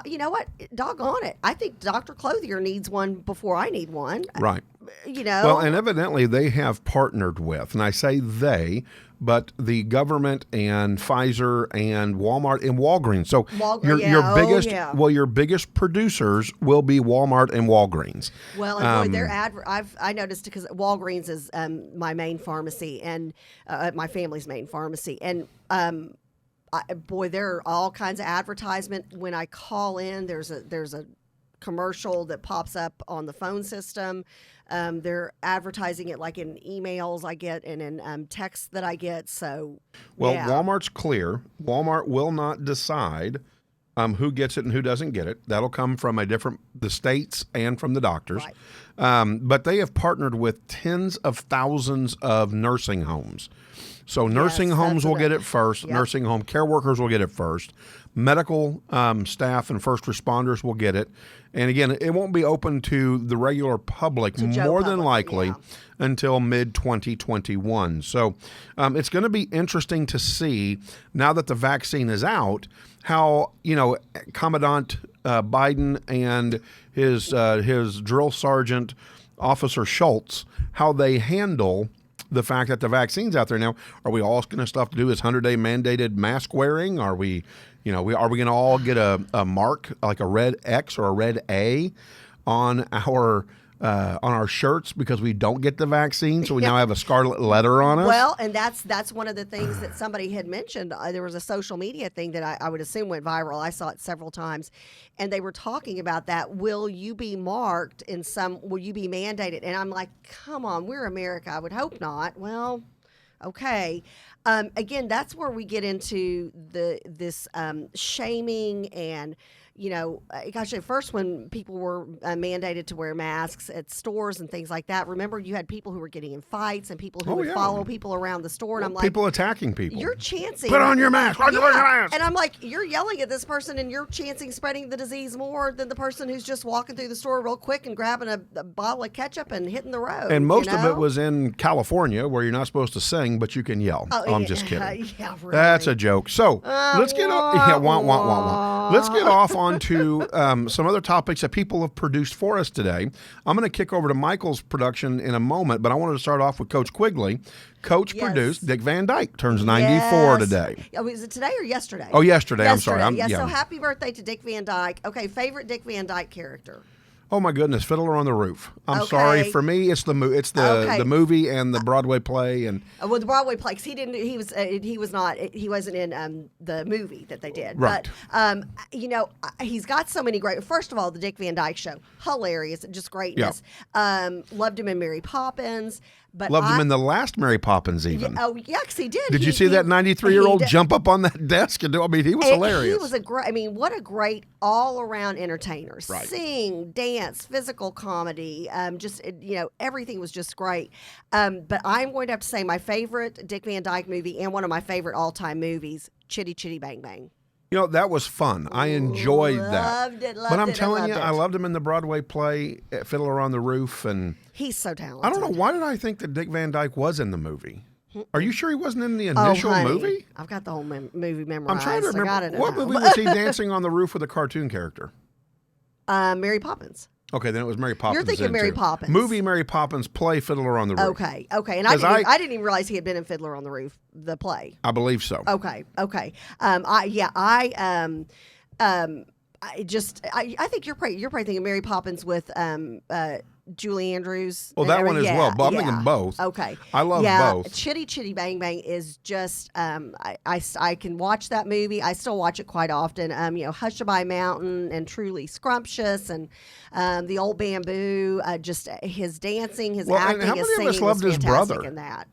You know what? Doggone it. I think Dr. Clothier needs one before I need one. Right. Well, and evidently they have partnered with, and I say they, but the government and Pfizer and Walmart and Walgreens. So your biggest producers will be Walmart and Walgreens. Well, and boy, I noticed because Walgreens is my main pharmacy and my family's main pharmacy, and there are all kinds of advertisement. When I call in, there's a commercial that pops up on the phone system. They're advertising it like in emails I get and in texts that I get. So, Walmart's clear. Walmart will not decide who gets it and who doesn't get it. That'll come from the states and from the doctors. Right. But they have partnered with tens of thousands of nursing homes. So nursing homes will get it first. Yep. Nursing home care workers will get it first. Medical staff and first responders will get it. And again, it won't be open to the regular public more than likely until mid-2021. So it's going to be interesting to see now that the vaccine is out how, Commandant Biden and his drill sergeant, Officer Schultz, how they handle the fact that the vaccine's out there now. Are we all going to stuff to do is 100-day mandated mask wearing? Are we going to all get a mark like a red X or a red A on our on our shirts because we don't get the vaccine, so we now have a scarlet letter on us. Well, and that's one of the things that somebody had mentioned. There was a social media thing that I would assume went viral. I saw it several times, and they were talking about that. Will you be marked in some? Will you be mandated? And I'm like, come on, we're America. I would hope not. Well, okay. Again, that's where we get into this shaming and. Gosh, at first when people were mandated to wear masks at stores and things like that, remember you had people who were getting in fights and people who would follow people around the store. And I'm like, people attacking people. You're chancing. Put on your mask. Why are you wearing your mask? And I'm like, you're yelling at this person and you're chancing spreading the disease more than the person who's just walking through the store real quick and grabbing a bottle of ketchup and hitting the road. And most of it was in California where you're not supposed to sing, but you can yell. Oh, I'm just kidding. Yeah, really. That's a joke. So let's get let's get off onto some other topics that people have produced for us today. I'm going to kick over to Michael's production in a moment, but I wanted to start off with Coach Quigley. Coach produced Dick Van Dyke turns 94 today. Oh, is it today or yesterday? Oh, yesterday. I'm sorry. So happy birthday to Dick Van Dyke. Okay, favorite Dick Van Dyke character. Oh my goodness, Fiddler on the Roof. I'm sorry. For me, it's the movie and the Broadway play and well, the Broadway play, 'cause he wasn't in the movie that they did. Right. But he's got so many great. First of all, the Dick Van Dyke Show, hilarious, just greatness. Loved him in Mary Poppins. But loved him in the last Mary Poppins even. Yeah, because he did. Did you see that 93-year-old jump up on that desk and do? I mean, he was hilarious. He was what a great all-around entertainer. Right. Sing, dance, physical comedy, everything was just great. But I'm going to have to say my favorite Dick Van Dyke movie and one of my favorite all-time movies, Chitty Chitty Bang Bang. That was fun. I enjoyed that. Loved it. But I'm telling you, I loved him in the Broadway play, Fiddler on the Roof, and he's so talented. I don't know, why did I think that Dick Van Dyke was in the movie? Are you sure he wasn't in the initial movie? I've got the whole movie memorized. I'm trying to remember. What movie was he dancing on the roof with a cartoon character? Mary Poppins. Okay, then it was Mary Poppins. You're thinking Mary Poppins. Movie Mary Poppins, play Fiddler on the Roof. Okay. And I didn't even realize he had been in Fiddler on the Roof, the play. I believe so. Okay. I think you're probably thinking Mary Poppins with Julie Andrews. Well, that one as well, but I'm thinking both. Okay. I love both. Chitty Chitty Bang Bang is just, I can watch that movie. I still watch it quite often. Hushabye Mountain and Truly Scrumptious and the Old Bamboo, just his dancing, his acting, and how his many singing of us loved was his fantastic brother? in that.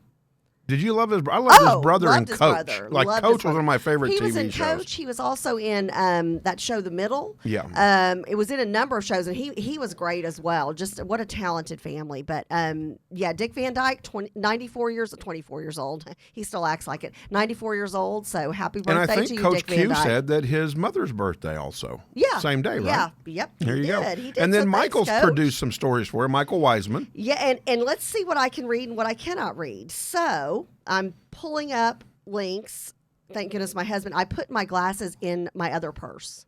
Did you love his? I loved his brother in his Coach. Brother. Like Loved Coach his was one of my favorite TV shows. He was in Coach. He was also in that show, The Middle. Yeah. It was in a number of shows, and he was great as well. Just what a talented family. But Dick Van Dyke, 24 years old. He still acts like it. 94 years old. So happy birthday to you, And I think Dick Coach Van Q Dyke. said that his mother's birthday also. Yeah. Same day, right? Yeah. Yep. There you go. He did. And then So Michael's thanks, Coach. produced some stories for him. Michael Wiseman. Yeah, and let's see what I can read and what I cannot read. So I'm pulling up links. Thank goodness my husband. I put my glasses in my other purse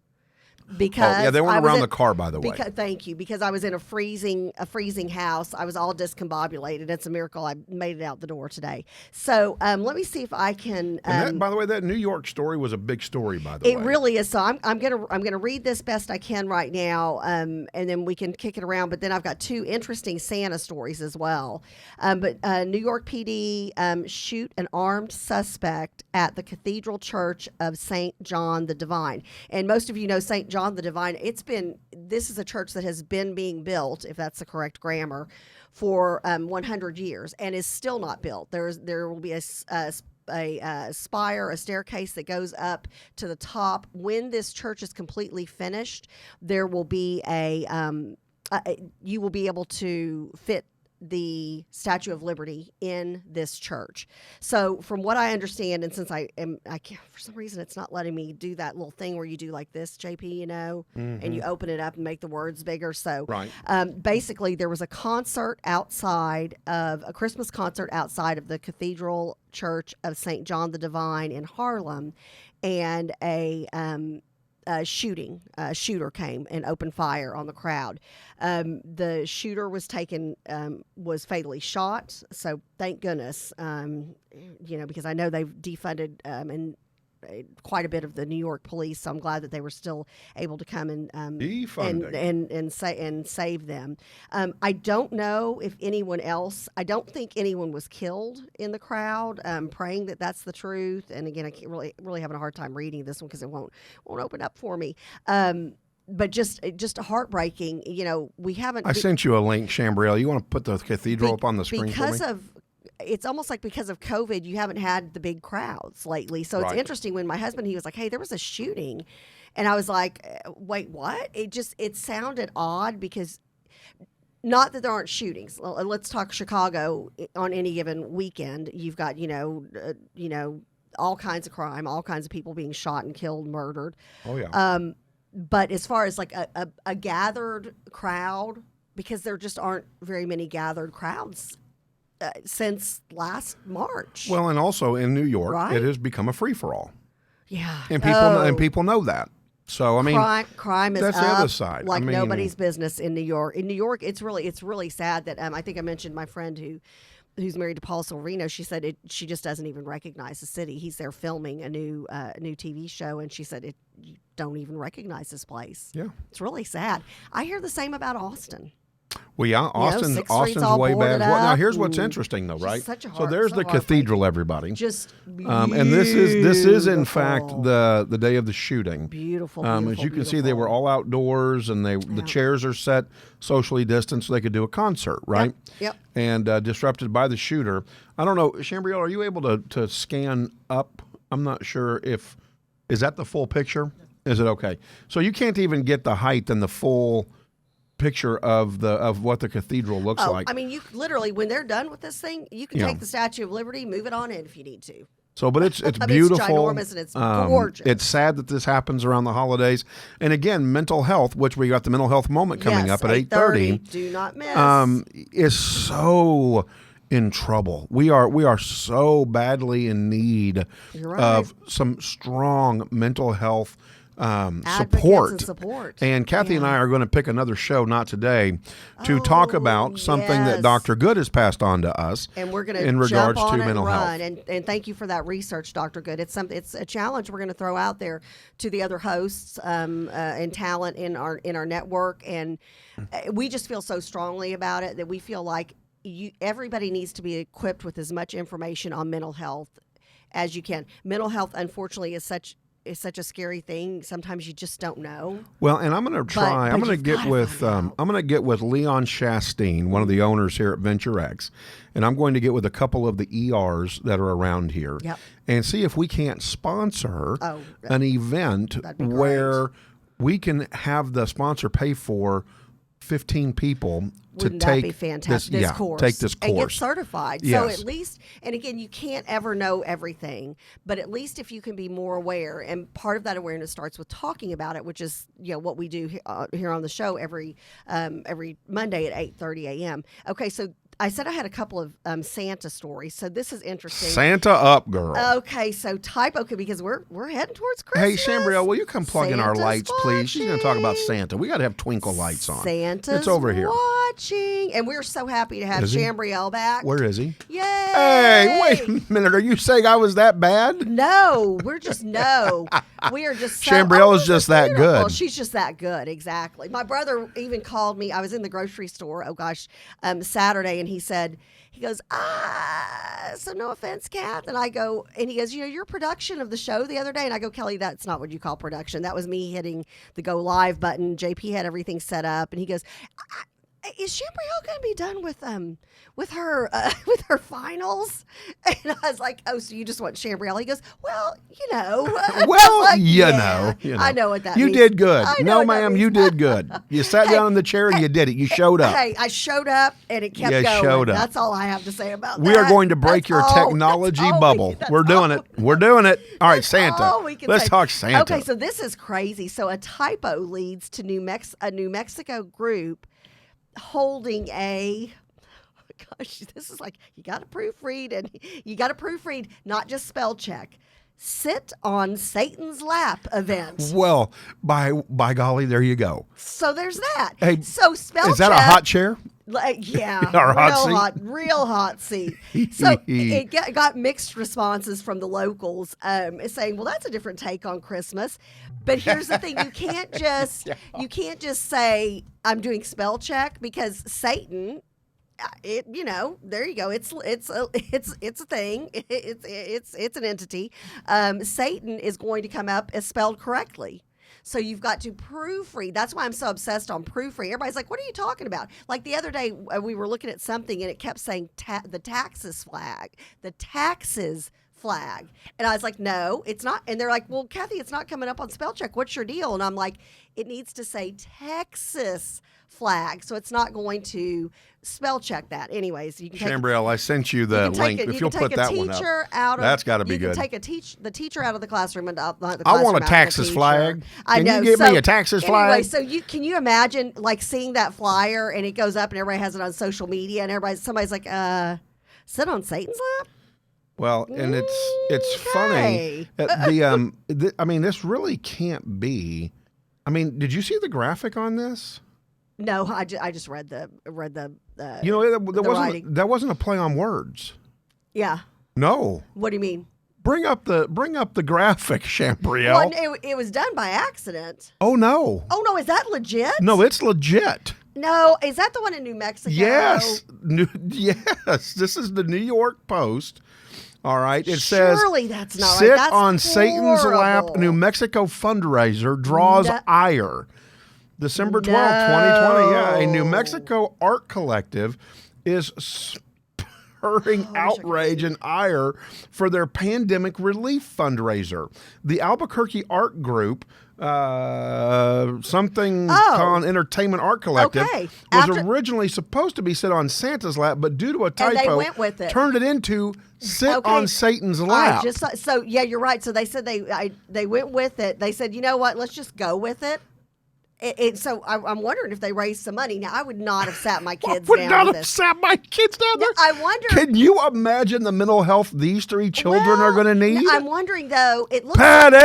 because they weren't around the car, by the way. Thank you, because I was in a freezing house. I was all discombobulated. It's a miracle I made it out the door today. So let me see if I can. And that, by the way, that New York story was a big story. By the way, it really is. So I'm gonna read this best I can right now, and then we can kick it around. But then I've got two interesting Santa stories as well. But New York PD shoot an armed suspect at the Cathedral Church of St. John the Divine, and most of you know St. John the Divine. This is a church that has been being built, if that's the correct grammar, for 100 years and is still not built. There will be a spire, a staircase that goes up to the top. When this church is completely finished, there will be you will be able to fit the Statue of Liberty in this church. So from what I understand, and since I can't, for some reason it's not letting me do that little thing where you do like this, JP, and you open it up and make the words bigger. So basically there was a concert outside of a Christmas concert outside of the Cathedral Church of St. John the Divine in Harlem, and a shooter came and opened fire on the crowd. The shooter was was fatally shot. So thank goodness, because I know they've defunded and quite a bit of the New York police. So I'm glad that they were still able to come and Defunding. and save them. I don't know if anyone else. I don't think anyone was killed in the crowd. Praying that that's the truth. And again, I can't really having a hard time reading this one because it won't open up for me. But just heartbreaking. We haven't. I sent you a link, Chambrielle. You want to put the cathedral up on the screen for me? It's almost like because of COVID, you haven't had the big crowds lately. So it's interesting when my husband, he was like, hey, there was a shooting. And I was like, wait, what? It sounded odd because not that there aren't shootings. Let's talk Chicago on any given weekend. You've got, all kinds of crime, all kinds of people being shot and killed, murdered. Oh, yeah. But as far as like a gathered crowd, because there just aren't very many gathered crowds since last March. Well, and also in New York, Right? it has become a free-for-all. Yeah. And people know that. So, I mean, crime is that's up the other side. like I mean, nobody's business in New York. In New York, it's really sad that I think I mentioned my friend who's married to Paul Sorvino. She said she just doesn't even recognize the city. He's there filming a new TV show, and she said you don't even recognize this place. Yeah. It's really sad. I hear the same about Austin. Well, yeah, Austin's all way boarded bad. Well, now up here's what's and interesting, though, right? such a So there's the heartbreaking. cathedral, everybody. Just And this is in fact beautiful. the day of the shooting. Beautiful. As you can see, they were all outdoors, and the chairs are set socially distanced so they could do a concert, right? Yep. And disrupted by the shooter. I don't know, Chambrielle, are you able to scan up? I'm not sure is that the full picture? Is it okay? So you can't even get the height and the full picture of what the cathedral looks like. I mean, you literally, when they're done with this thing, you can take the Statue of Liberty, move it on in if you need to. So, but it's I mean, beautiful. it's ginormous and it's gorgeous. It's sad that this happens around the holidays. And again, mental health, which we got the mental health moment coming up at 8:30. Do not miss. Is so in trouble. We are so badly in need of some strong mental health Advocates and support. And Kathy and I are going to pick another show, not today, to talk about something that Dr. Good has passed on to us. And we're going to in regards jump on to mental and run. health. And thank you for that research, Dr. Good. It's a challenge we're going to throw out there to the other hosts and talent in our network. And we just feel so strongly about it that we feel like everybody needs to be equipped with as much information on mental health as you can. Mental health, unfortunately, is such a scary thing. Sometimes you just don't know. Well, and I'm going to try. I'm going to get with Leon Chastain, one of the owners here at Venture X, and I'm going to get with a couple of the ERs that are around here, and see if we can't sponsor an event where we can have the sponsor pay for 15 people Wouldn't to that take be fantastic? this course. Take this course and get certified. Yes. So at least, and again, you can't ever know everything, but at least if you can be more aware, and part of that awareness starts with talking about it, which is what we do here on the show every Monday at 8:30 a.m. Okay, so I said I had a couple of Santa stories, so this is interesting. Santa up, girl. Okay, so typo because we're heading towards Christmas. Hey, Chambrielle, will you come plug in our Santa's lights, please? She's going to talk about watching. Santa. We got to have twinkle lights on. Santa's it's over here. watching, and we're so happy to have Is he? Chambrielle back. Where is he? Yay! Hey, wait a minute. Are you saying I was that bad? No, we are just so, Chambrielle is just that beautiful. good. She's just that good, exactly. My brother even called me. I was in the grocery store, Saturday, and he goes, so no offense, Kath. And I go, and he goes, your production of the show the other day. And I go, Kelly, that's not what you call production. That was me hitting the go live button. JP had everything set up. And he goes, is Chambrielle going to be done with her finals? And I was like, oh, so you just want Chambrielle? He goes, well, Well, like, you know. I know what that you means. did good. I know No, what that ma'am, means. you did good. You sat down in the chair and you did it. You showed up. Hey, I showed up and it kept You going. showed up. That's all I have to say about that. We are going to break That's your all- technology that's all bubble. that's We're doing all- it. We're doing it. All right, that's Santa. all we can Let's say. talk Santa. Okay, so this is crazy. So a typo leads to a New Mexico group holding gosh, this is like you got to proofread, not just spell check. Sit on Satan's Lap event. Well, by golly, there you go. So there's that. Hey, so spell is that check, a hot chair? Yeah, Or hot seat? real hot seat. So it got mixed responses from the locals, saying, "Well, that's a different take on Christmas." But here's the thing: you can't just say I'm doing spell check, because Satan. There you go. It's a thing. It's an entity. Satan is going to come up as spelled correctly. So you've got to proofread. That's why I'm so obsessed on proofread. Everybody's like, what are you talking about? Like the other day, we were looking at something and it kept saying the taxes flag. The taxes flag. And I was like, no, it's not. And they're like, well, Kathy, it's not coming up on spell check. What's your deal? And I'm like, it needs to say Texas flag. So it's not going to spell check that. Anyways, you can take Chambriel, I sent you the link. If you'll put that one up. That's got to be good. You can take the teacher out of the classroom and out the I classroom. want a Texas flag. Can you give me a Texas flag? flag? So can you imagine like seeing that flyer and it goes up and everybody has it on social media and somebody's like, sit on Satan's lap? Well, and it's funny. I mean, this really can't be. I mean, did you see the graphic on this? No, I just read the. That wasn't a play on words. Yeah. No. What do you mean? Bring up the graphic, Chambriel. Well, it was done by accident. Oh no. Oh no, is that legit? No, it's legit. No, is that the one in New Mexico? Yes. Yes. This is the New York Post. All right. It says, surely that's not sit right. That's on horrible. Satan's lap. New Mexico fundraiser draws ire. December 12th, 2020. Yeah, a New Mexico art collective is spurring outrage and ire for their pandemic relief fundraiser. The Albuquerque Art Group, Entertainment Art Collective, was originally supposed to be sit on Santa's lap, but due to a typo, and they went with it. Turned it into sit on Satan's lap. So yeah, you're right. So they said they went with it. They said, you know what? Let's just go with it. So I'm wondering if they raised some money. Now, I would not have sat my kids down. There. I wonder. Can you imagine the mental health these three children are going to need? I'm wondering though. It looks Patty,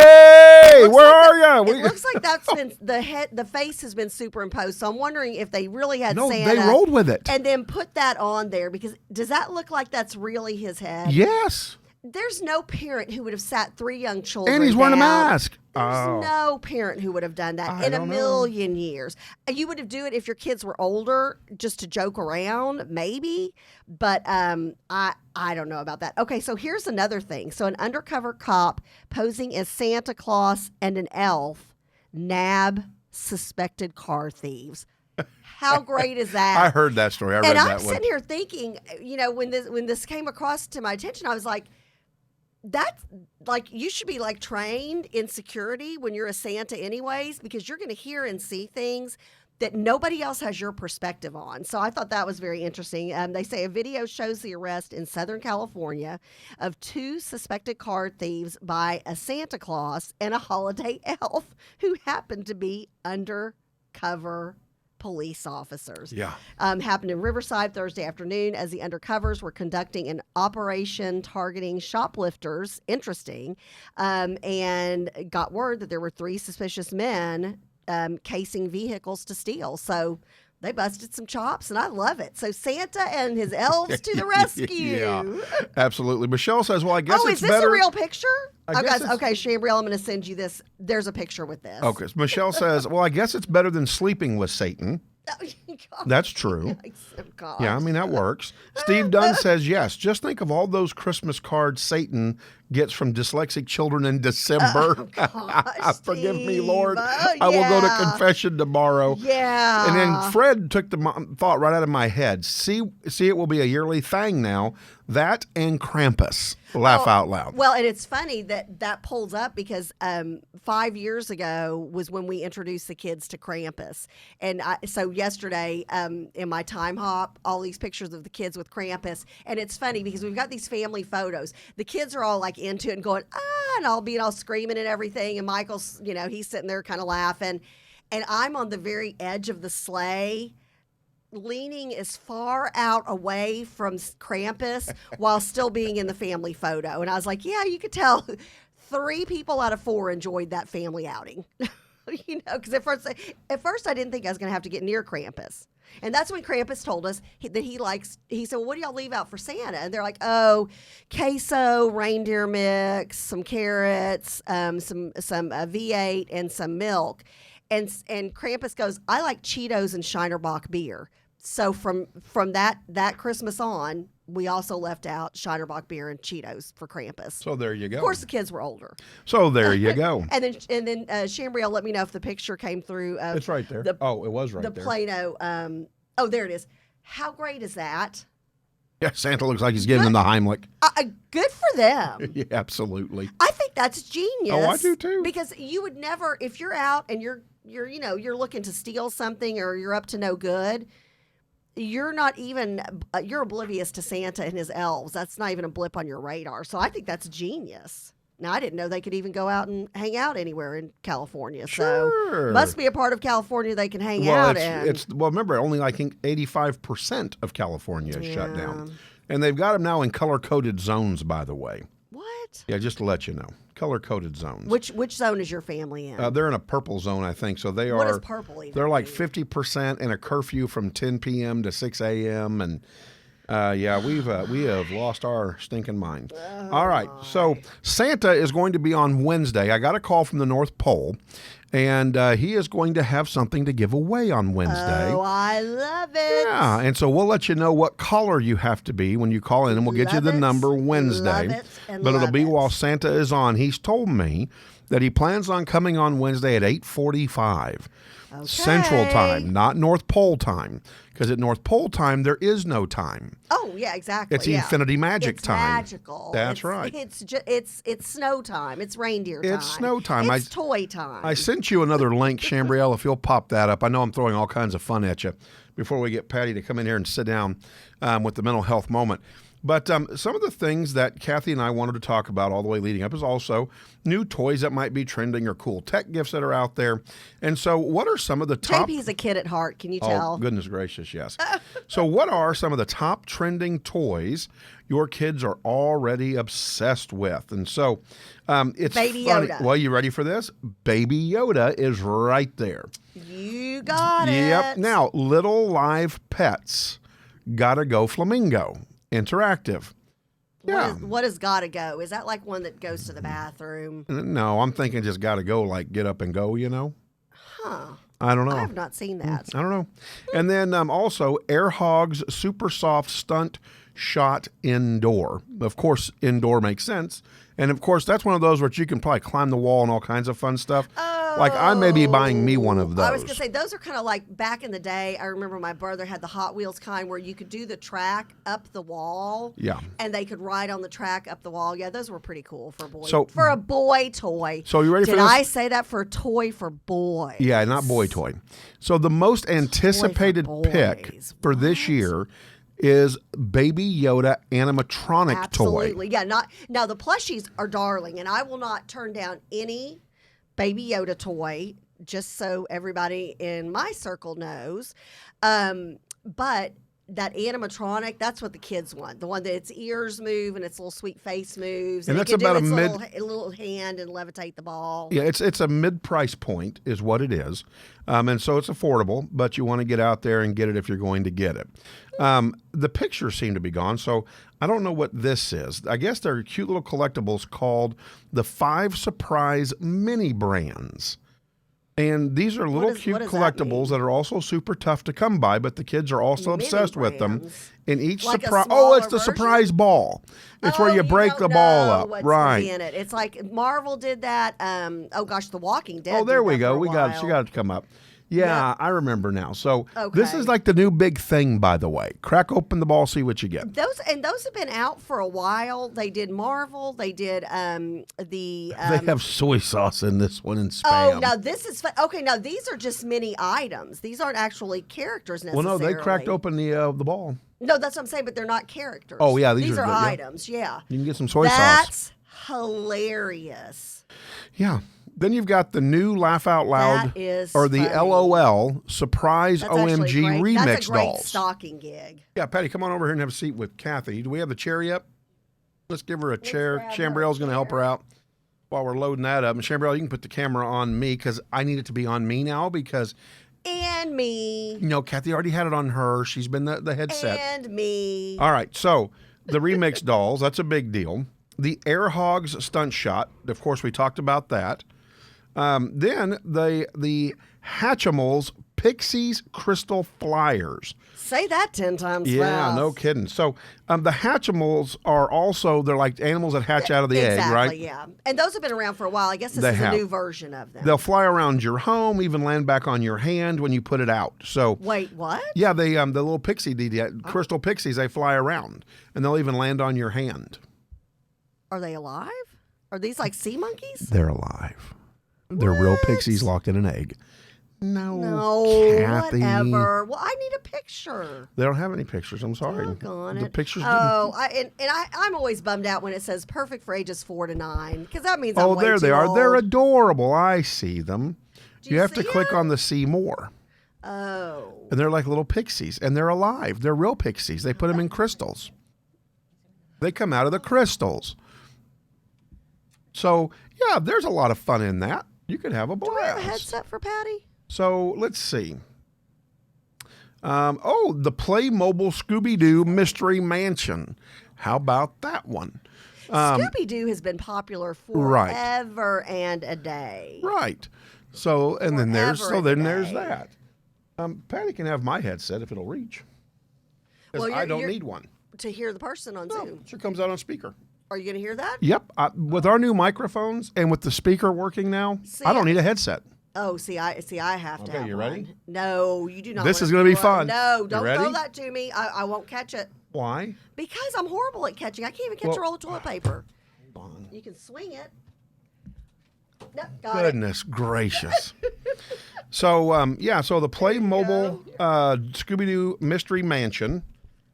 where are you? It looks like that's been the face has been superimposed. So I'm wondering if they really had Santa. They rolled with it and then put that on there, because does that look like that's really his head? Yes. There's no parent who would have sat three young children and he's wearing a mask. There's no parent who would have done that in a million years. You would have do it if your kids were older, just to joke around, maybe. But I don't know about that. Okay, so here's another thing. So an undercover cop posing as Santa Claus and an elf nab suspected car thieves. How great is that? I heard that story. I read that one. And I'm sitting here thinking, when this came across to my attention, I was like, that's like, you should be like trained in security when you're a Santa anyways, because you're going to hear and see things that nobody else has your perspective on. So I thought that was very interesting. They say a video shows the arrest in Southern California of two suspected car thieves by a Santa Claus and a holiday elf who happened to be undercover police officers. Yeah. Happened in Riverside Thursday afternoon as the undercovers were conducting an operation targeting shoplifters. Interesting. And got word that there were three suspicious men casing vehicles to steal. So they busted some chops, and I love it. So Santa and his elves to the rescue. Yeah, absolutely. Michelle says, well, I guess it's better. Is this a real picture? Okay, Chambriel, I'm going to send you this. There's a picture with this. Okay, so Michelle says, well, I guess it's better than sleeping with Satan. That's true. Yeah, I mean, that works. Steve Dunn says, yes, just think of all those Christmas cards Satan gets from dyslexic children in December. Forgive me, Lord. I will go to confession tomorrow. Yeah. And then Fred took the thought right out of my head. See, it will be a yearly thing now. That and Krampus. Laugh out loud. Well, and it's funny that pulls up because 5 years ago was when we introduced the kids to Krampus. And so yesterday in my time hop, all these pictures of the kids with Krampus. And it's funny because we've got these family photos. The kids are all like into it and going, and all being all screaming and everything. And Michael's, he's sitting there kind of laughing. And I'm on the very edge of the sleigh, leaning as far out away from Krampus while still being in the family photo. And I was like, yeah, you could tell 3 people out of 4 enjoyed that family outing. Because at first I didn't think I was going to have to get near Krampus. And that's when Krampus told us that he said, well, what do y'all leave out for Santa? And they're like, oh, queso, reindeer mix, some carrots, some V8, and some milk. And Krampus goes, I like Cheetos and Shinerbach beer. So from that Christmas on, we also left out Shinerbach beer and Cheetos for Krampus. So there you go. Of course, the kids were older. So there you go. and then Chambria, let me know if the picture came through. It's right there. It was right there. The Play-Doh. There it is. How great is that? Yeah, Santa looks like he's giving them the Heimlich. Good for them. Yeah, absolutely. I think that's genius. Oh, I do too. Because you would never, if you're out and you're looking to steal something or you're up to no good, you're not even you're oblivious to Santa and his elves. That's not even a blip on your radar. So I think that's genius. Now, I didn't know they could even go out and hang out anywhere in California. Sure. So must be a part of California they can hang out in. Remember, only like 85% of California is shut down. And they've got them now in color-coded zones, by the way. What? Yeah, just to let you know. Color-coded zones. Which zone is your family in? They're in a purple zone, I think. So they are. What does purple even They're like mean? 50% and a curfew from 10 p.m. to 6 a.m. And we have lost our stinking mind. All right, so Santa is going to be on Wednesday. I got a call from the North Pole, and he is going to have something to give away on Wednesday. Oh, I love it. Yeah, and so we'll let you know what caller you have to be when you call in, and we'll get you the number Wednesday. Love it and but it'll love be it. while Santa is on. He's told me that he plans on coming on Wednesday at 8:45 Central Time, not North Pole time, because at North Pole time there is no time. Oh yeah, exactly. It's Infinity Magic it's time. Magical. That's right. It's snow time. It's reindeer time. It's snow time. It's toy time. I sent you another link, Chambrielle, if you'll pop that up. I know I'm throwing all kinds of fun at you before we get Patty to come in here and sit down with the mental health moment. But some of the things that Kathy and I wanted to talk about all the way leading up is also new toys that might be trending or cool tech gifts that are out there. And so what are some of the top... JP's a kid at heart, can you tell? Oh, goodness gracious, yes. So what are some of the top trending toys your kids are already obsessed with? And so it's Baby funny. Yoda. Well, you ready for this? Baby Yoda is right there. You got it. Yep. Now, Little Live Pets, Gotta Go Flamingo. Interactive. Yeah. What is gotta go? Is that like one that goes to the bathroom? No, I'm thinking just gotta go, like get up and go, you know? Huh. I don't know. I have not seen that. I don't know. And then also Air Hogs Super Soft Stunt Shot Indoor. Of course, indoor makes sense. And of course, that's one of those where you can probably climb the wall and all kinds of fun stuff. Like I may be buying me one of those. I was going to say, those are kind of like back in the day. I remember my brother had the Hot Wheels kind where you could do the track up the wall. Yeah. And they could ride on the track up the wall. Yeah, those were pretty cool for a boy. So, for a boy toy. So you ready for Did this? I say that for a toy for boys? Yeah, not boy toy. So the most anticipated pick for this year is Baby Yoda animatronic toy. Absolutely. Yeah, now the plushies are darling, and I will not turn down any Baby Yoda toy, just so everybody in my circle knows. But that animatronic, that's what the kids want. The one that its ears move and its little sweet face moves. And it that's can about do a its little hand and levitate the ball. Yeah, it's a mid-price point is what it is. And so it's affordable, but you want to get out there and get it if you're going to get it. The pictures seem to be gone, so I don't know what this is. I guess they're cute little collectibles called the 5 Surprise Mini Brands. And these are little cute collectibles that are also super tough to come by, but the kids are also obsessed with them. And each Like a surprise, smaller it's the version? surprise ball. It's where you break the don't ball know up, what's right? in it. It's like Marvel did that. Oh gosh, The Walking Dead. Oh, there did we that go. for a We got while. she got it to come up. Yeah, Yep. I remember now. So this Okay. is like the new big thing, by the way. Crack open the ball, see what you get. Those have been out for a while. They did Marvel. They did They have soy sauce in this one and spam. Oh, now this is fun. Okay. Now these are just mini items. These aren't actually characters Well, necessarily. no, they cracked open the ball. No, that's what I'm saying. But they're not characters. Oh, yeah, these are are good, yeah. items. Yeah, You can get some soy sauce. that's hilarious. Yeah. Then you've got the new Laugh Out Loud That is or the funny. LOL Surprise That's actually OMG great. Remix That's a great Dolls. stocking gig. Yeah, Patty, come on over here and have a seat with Kathy. Do we have the chair yet? Let's give her a chair. grab her Chambrielle's going to help her out. while we're loading that up, and Chamberlain, you can put the camera on me because I need it to be on me now because. And me. No, Kathy already had it on her. She's been the headset. And me. All right, so the remix dolls, that's a big deal. The Air Hogs stunt shot, of course, we talked about that. Then the Hatchimals Pixies Crystal Flyers. Say that 10 times Yeah, fast. no kidding. So the Hatchimals are also, they're like animals that hatch out of the egg, right? Yeah. And those have been around for a while. I guess this is a new version of them. They'll fly around your home, even land back on your hand when you put it out. So Wait, what? yeah, they the little pixie, crystal pixies, they fly around, and they'll even land on your hand. Are they alive? Are these like sea monkeys? They're alive. They're real pixies locked in an egg. No, Kathy. whatever. Well, I need a picture. They don't have any pictures. I'm sorry. Doggone The it. pictures. Oh, I'm always bummed out when it says perfect for ages 4 to 9 because that means Oh, I'm way there they too are. old. They're adorable. I see them. Do You have to see click them? on the see more. Oh. And they're like little pixies, and they're alive. They're real pixies. They put them in crystals. They come out of the crystals. So, yeah, there's a lot of fun in that. You could have a blast. Do I have a headset for Patty? So, let's see. The Playmobil Scooby-Doo Mystery Mansion. How about that one? Scooby-Doo has been popular Right. forever and a day. Right. So, and then there's Forever and a there's day. that. Patty can have my headset if it'll reach. Because Well, I don't you're- need one. To hear the person on No, Zoom. sure comes out on speaker. Are you going to hear that? Yep. With our new microphones and with the speaker working now, See, I don't need a headset. Oh, see, I have to Okay, have you one. ready? No, you do not. This want is gonna be throw it. fun. No, You don't ready? throw that to me. I won't catch it Why? because I'm horrible at catching. I can't even catch a roll of toilet paper. Hold on. You can swing it. No, got it. Goodness gracious. So, so the Playmobil Scooby-Doo Mystery Mansion,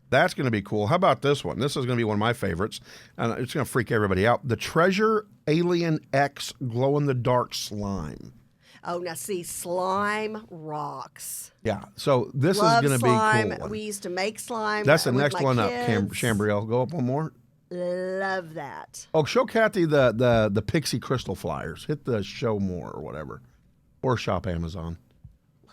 that's going to be cool. How about this one? This is going to be one of my favorites, and it's going to freak everybody out. The Treasure Alien X Glow-in-the-Dark Slime. Oh, now see, slime rocks. Yeah, so this Love is going to slime. be a cool one. We used to make slime. That's the with next my one up, kids. Chambriel. Go up one more. Love that. Oh, show Kathy the Pixie Crystal Flyers. Hit the show more or whatever. Or shop Amazon.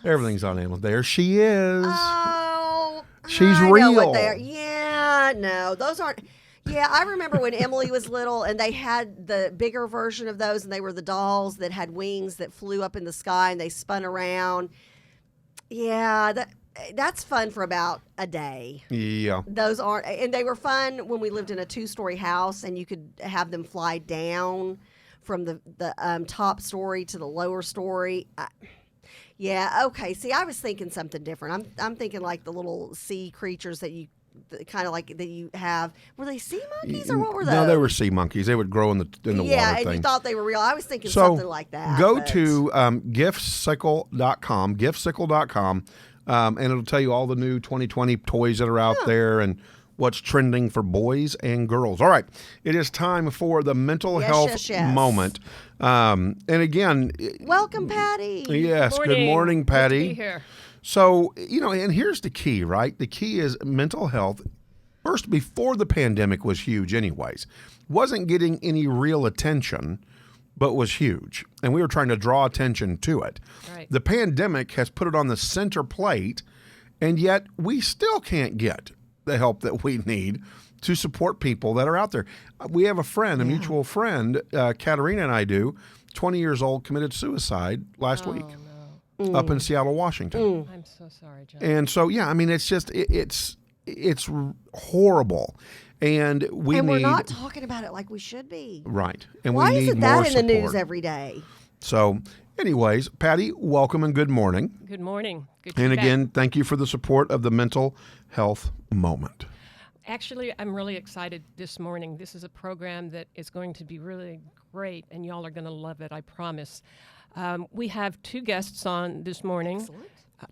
Everything's on Amazon. There she is. Oh, She's I real. know what they are. Yeah, no, those aren't. Yeah, I remember when Emily was little and they had the bigger version of those, and they were the dolls that had wings that flew up in the sky and they spun around. Yeah, that's fun for about a day. Yeah. Those aren't, and they were fun when we lived in a 2-story house, and you could have them fly down from the top story to the lower story. Yeah, okay. See, I was thinking something different. I'm thinking like the little sea creatures that you kind of like that you have. Were they sea monkeys or what were those? No, they were sea monkeys. They would grow in the yeah, water and thing. you thought they were real. I was thinking So something like that. go but- to giftsicle.com, and it'll tell you all the new 2020 toys that are out there and what's trending for boys and girls. All right, it is time for the mental health yes. moment. And again, Welcome, Patty. yes, good morning, Patty. Good to be here. So, and here's the key, right? The key is mental health. First, before the pandemic was huge anyways. Wasn't getting any real attention, but was huge. And we were trying to draw attention to it. Right. The pandemic has put it on the center plate, and yet we still can't get the help that we need to support people that are out there. We have a friend, a mutual friend, Katerina and I do, 20 years old, committed suicide last week. Up in Seattle, Washington. I'm so sorry, John. And so, yeah, I mean, it's just, it's horrible. And we And need. we're not talking about it like we should be. Right. And Why we need isn't more that in the news support. every day? So, anyways, Patty, welcome and good morning. Good morning. Good to And be back. again, thank you for the support of the mental health moment. Actually, I'm really excited this morning. This is a program that is going to be really great, and y'all are going to love it, I promise. We have 2 guests on this morning,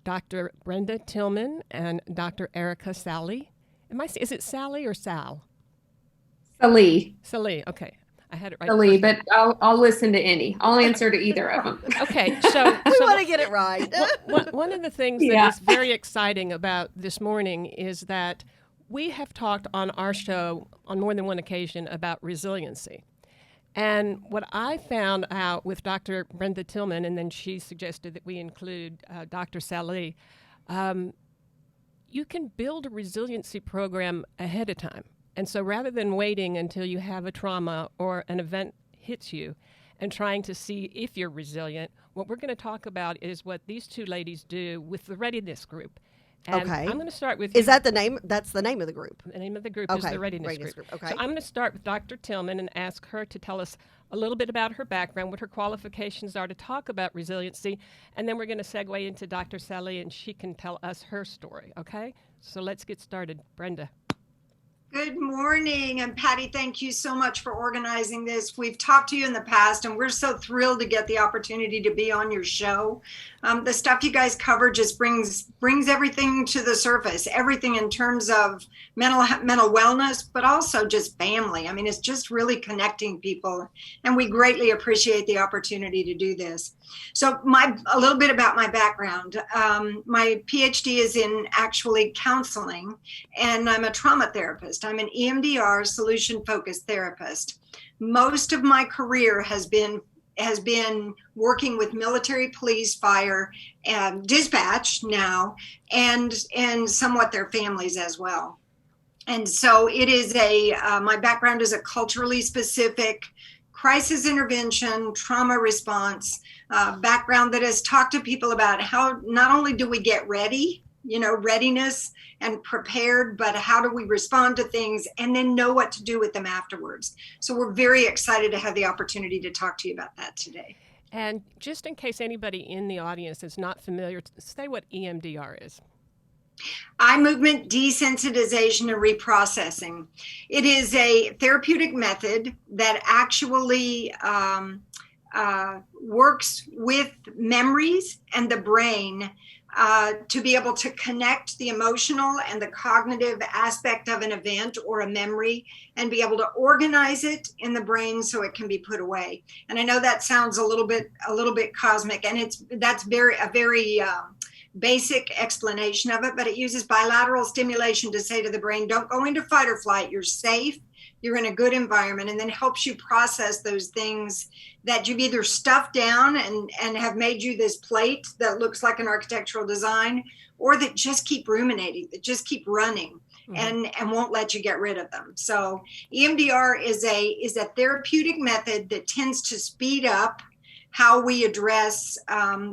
Dr. Brenda Tillman and Dr. Erica Sally. Is it Sally or Sal? Sali, Sally, okay. I had it right. Sali, first. but I'll listen to any. I'll answer to either of them. Okay, so We want to get it right. one of the things that Yeah. is very exciting about this morning is that we have talked on our show on more than one occasion about resiliency. And what I found out with Dr. Brenda Tillman, and then she suggested that we include Dr. Sally, you can build a resiliency program ahead of time. And so rather than waiting until you have a trauma or an event hits you and trying to see if you're resilient, what we're going to talk about is what these two ladies do with the readiness group. And Okay. I'm going to start with Is that the name? That's the name of the group. The name of the group is the readiness group. Okay. So I'm going to start with Dr. Tillman and ask her to tell us a little bit about her background, what her qualifications are to talk about resiliency, and then we're going to segue into Dr. Sally and she can tell us her story, okay? So let's get started. Brenda. Good morning. And Patty, thank you so much for organizing this. We've talked to you in the past, and we're so thrilled to get the opportunity to be on your show. The stuff you guys cover just brings everything to the surface, everything in terms of mental wellness, but also just family. I mean, it's just really connecting people, and we greatly appreciate the opportunity to do this. So a little bit about my background. My PhD is in actually counseling, and I'm a trauma therapist. I'm an EMDR solution-focused therapist. Most of my career has been working with military, police, fire, and dispatch now, and somewhat their families as well. And so it is my background is a culturally specific crisis intervention, trauma response background that has talked to people about how not only do we get ready, readiness and prepared, but how do we respond to things and then know what to do with them afterwards. So we're very excited to have the opportunity to talk to you about that today. And just in case anybody in the audience is not familiar, say what EMDR is. Eye movement desensitization and reprocessing. It is a therapeutic method that actually works with memories and the brain to be able to connect the emotional and the cognitive aspect of an event or a memory and be able to organize it in the brain so it can be put away. And I know that sounds a little bit cosmic, and that's a very basic explanation of it, but it uses bilateral stimulation to say to the brain, don't go into fight or flight, you're safe, you're in a good environment, and then helps you process those things that you've either stuffed down and have made you this plate that looks like an architectural design, or that just keep ruminating, that just keep running and won't let you get rid of them. So EMDR is a therapeutic method that tends to speed up how we address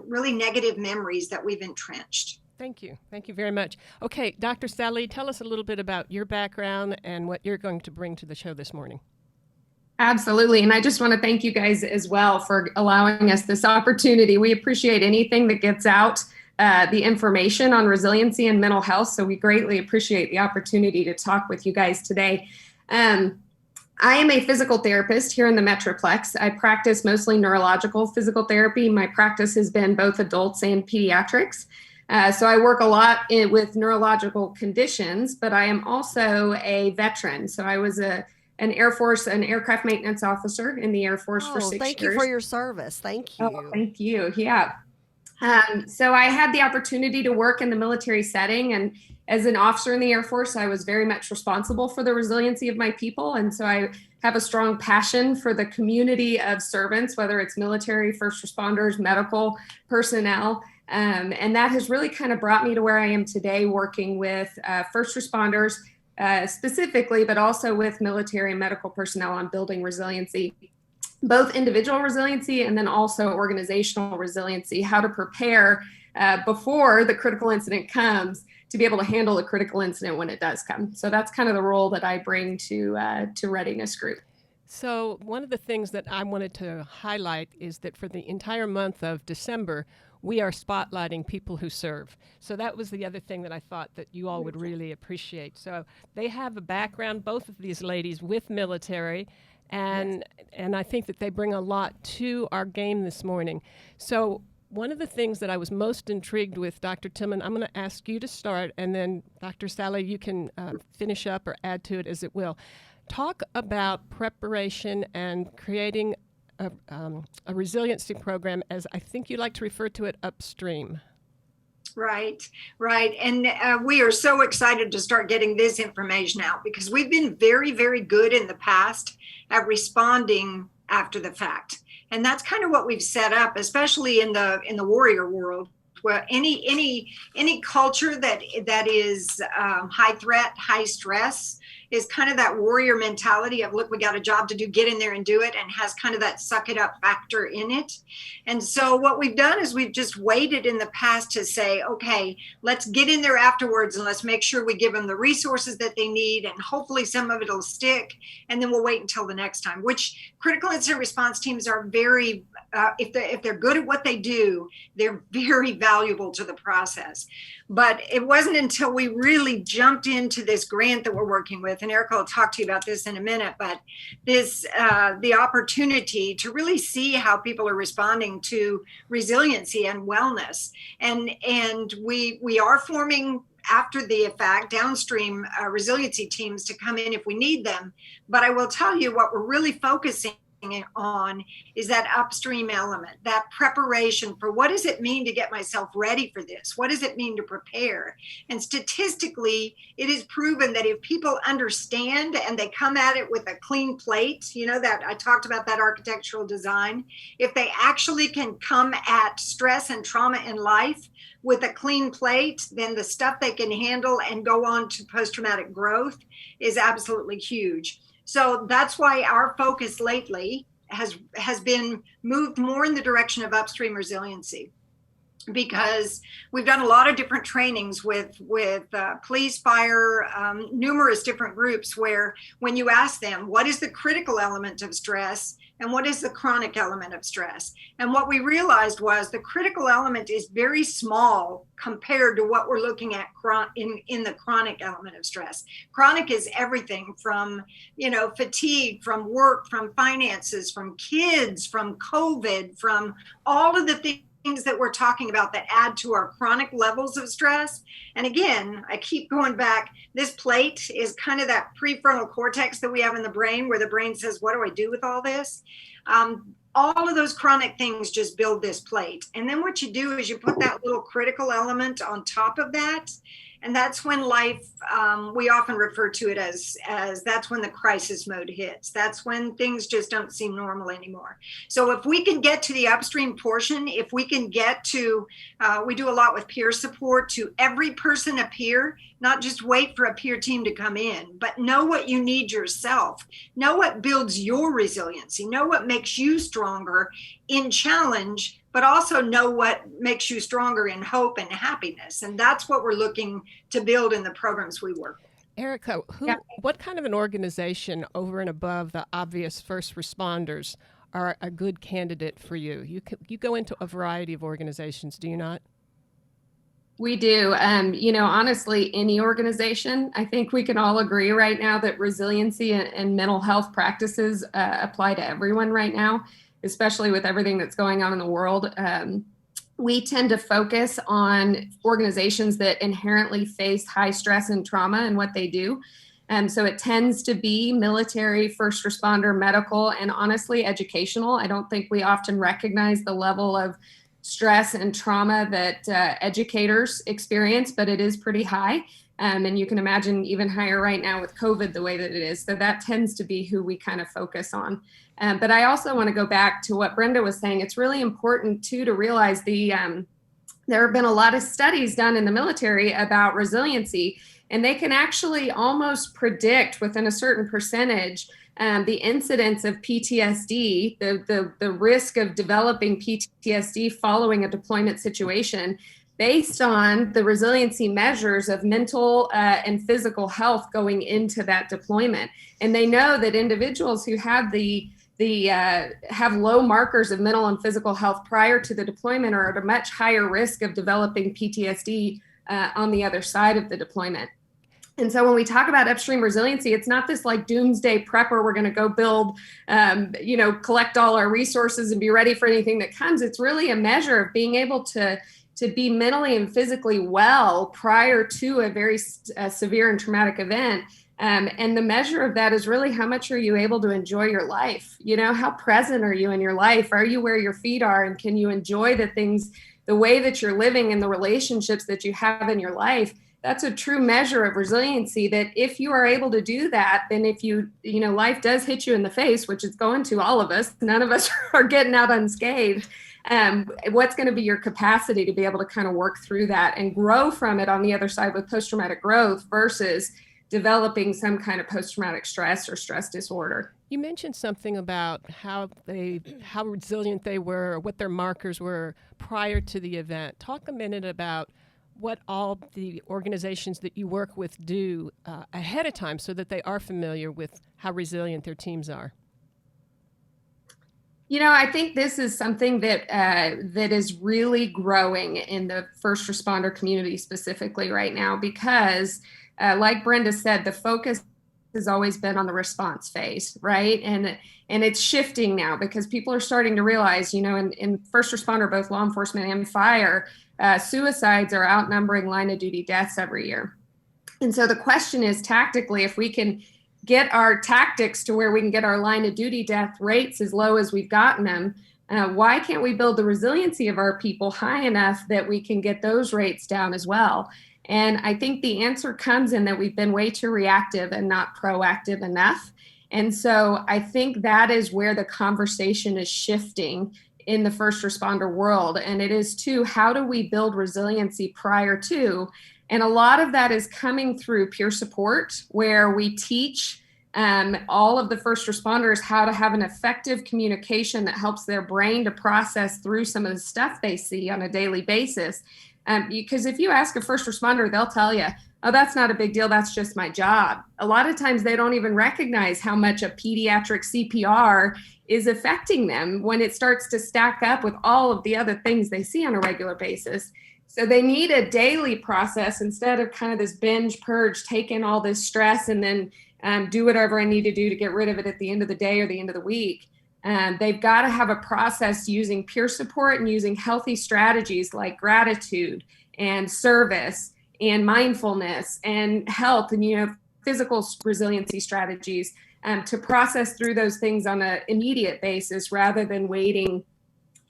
really negative memories that we've entrenched. Thank you. Thank you very much. Okay, Dr. Sally, tell us a little bit about your background and what you're going to bring to the show this morning. Absolutely. And I just want to thank you guys as well for allowing us this opportunity. We appreciate anything that gets out the information on resiliency and mental health. So we greatly appreciate the opportunity to talk with you guys today. I am a physical therapist here in the Metroplex. I practice mostly neurological physical therapy. My practice has been both adults and pediatrics. So I work a lot with neurological conditions, but I am also a veteran. So I was an aircraft maintenance officer in the Air Force for 6 years. Thank you for your service. Thank you. Oh, thank you. Yeah. So I had the opportunity to work in the military setting, and as an officer in the Air Force, I was very much responsible for the resiliency of my people. And so I have a strong passion for the community of servants, whether it's military, first responders, medical personnel. And that has really kind of brought me to where I am today, working with first responders specifically, but also with military and medical personnel on building resiliency, both individual resiliency and then also organizational resiliency, how to prepare before the critical incident comes to be able to handle a critical incident when it does come. So that's kind of the role that I bring to Readiness Group. So one of the things that I wanted to highlight is that for the entire month of December, we are spotlighting people who serve. So that was the other thing that I thought that you all would really appreciate. So they have a background, both of these ladies, with military, and I think that they bring a lot to our game this morning. So one of the things that I was most intrigued with, Dr. Tillman, I'm going to ask you to start, and then Dr. Sally, you can finish up or add to it as it will. Talk about preparation and creating a resiliency program, as I think you like to refer to it, upstream. Right. And we are so excited to start getting this information out because we've been very, very good in the past at responding after the fact. And that's kind of what we've set up, especially in the warrior world, where any culture that is high threat, high stress is kind of that warrior mentality of, look, we got a job to do, get in there and do it, and has kind of that suck it up factor in it. And so what we've done is we've just waited in the past to say, okay, let's get in there afterwards and let's make sure we give them the resources that they need, and hopefully some of it will stick, and then we'll wait until the next time. Which critical incident response teams are very, if they're good at what they do, they're very valuable to the process. But it wasn't until we really jumped into this grant that we're working with, and Erica will talk to you about this in a minute, but this, the opportunity to really see how people are responding to resiliency and wellness. And we are forming, after the fact, downstream resiliency teams to come in if we need them. But I will tell you what we're really focusing on is that upstream element, that preparation for what does it mean to get myself ready for this? What does it mean to prepare? And statistically, it is proven that if people understand and they come at it with a clean plate, you know, that I talked about that architectural design, if they actually can come at stress and trauma in life with a clean plate, then the stuff they can handle and go on to post-traumatic growth is absolutely huge. So that's why our focus lately has been moved more in the direction of upstream resiliency, because we've done a lot of different trainings with police, fire, numerous different groups, where when you ask them, what is the critical element of stress and what is the chronic element of stress? And what we realized was the critical element is very small compared to what we're looking at in the chronic element of stress. Chronic is everything from, you know, fatigue, from work, from finances, from kids, from COVID, from all of the things that we're talking about that add to our chronic levels of stress. And again, I keep going back, this plate is kind of that prefrontal cortex that we have in the brain, where the brain says, what do I do with all this? All of those chronic things just build this plate. And then what you do is you put that little critical element on top of that. And that's when life, we often refer to it as that's when the crisis mode hits. That's when things just don't seem normal anymore. So if we can get to the upstream portion, if we can get to, we do a lot with peer support, to every person a peer, not just wait for a peer team to come in, but know what you need yourself. Know what builds your resiliency. Know what makes you stronger in challenge, but also know what makes you stronger in hope and happiness. And that's what we're looking to build in the programs we work with. Erica, what kind of an organization over and above the obvious first responders are a good candidate for you? You go into a variety of organizations, do you not? We do. You know, honestly, any organization, I think we can all agree right now that resiliency and mental health practices apply to everyone right now, especially with everything that's going on in the world. We tend to focus on organizations that inherently face high stress and trauma in what they do. So it tends to be military, first responder, medical, and honestly, educational. I don't think we often recognize the level of stress and trauma that educators experience, but it is pretty high. And you can imagine even higher right now with COVID the way that it is. So that tends to be who we kind of focus on. But I also want to go back to what Brenda was saying. It's really important too to realize there have been a lot of studies done in the military about resiliency, and they can actually almost predict within a certain percentage the incidence of PTSD, the risk of developing PTSD following a deployment situation, based on the resiliency measures of mental and physical health going into that deployment. And they know that individuals who have have low markers of mental and physical health prior to the deployment are at a much higher risk of developing PTSD on the other side of the deployment. And so when we talk about upstream resiliency, it's not this like doomsday prepper, we're going to go build, collect all our resources and be ready for anything that comes. It's really a measure of being able to be mentally and physically well prior to a very severe and traumatic event. And the measure of that is really how much are you able to enjoy your life? You know, how present are you in your life? Are you where your feet are? And can you enjoy the things, the way that you're living and the relationships that you have in your life? that's a true measure of resiliency, that if you are able to do that, then if life does hit you in the face, which it's going to all of us, none of us are getting out unscathed. What's going to be your capacity to be able to kind of work through that and grow from it on the other side with post-traumatic growth versus developing some kind of post-traumatic stress or stress disorder? You mentioned something about how resilient they were, or what their markers were prior to the event. Talk a minute about what all the organizations that you work with do ahead of time so that they are familiar with how resilient their teams are. I think this is something that is really growing in the first responder community specifically right now, because like Brenda said, the focus has always been on the response phase, right? And it's shifting now because people are starting to realize, in first responder, both law enforcement and fire, suicides are outnumbering line of duty deaths every year. And so the question is, tactically, if we can get our tactics to where we can get our line of duty death rates as low as we've gotten them, why can't we build the resiliency of our people high enough that we can get those rates down as well? And I think the answer comes in that we've been way too reactive and not proactive enough. And so I think that is where the conversation is shifting in the first responder world. And it is too, how do we build resiliency prior to? And a lot of that is coming through peer support, where we teach all of the first responders how to have an effective communication that helps their brain to process through some of the stuff they see on a daily basis. Because if you ask a first responder, they'll tell you, oh, that's not a big deal, that's just my job. A lot of times they don't even recognize how much a pediatric CPR is affecting them when it starts to stack up with all of the other things they see on a regular basis. So they need a daily process instead of kind of this binge purge, take in all this stress and then do whatever I need to do to get rid of it at the end of the day or the end of the week. They've got to have a process using peer support and using healthy strategies like gratitude and service and mindfulness and health and, physical resiliency strategies to process through those things on an immediate basis rather than waiting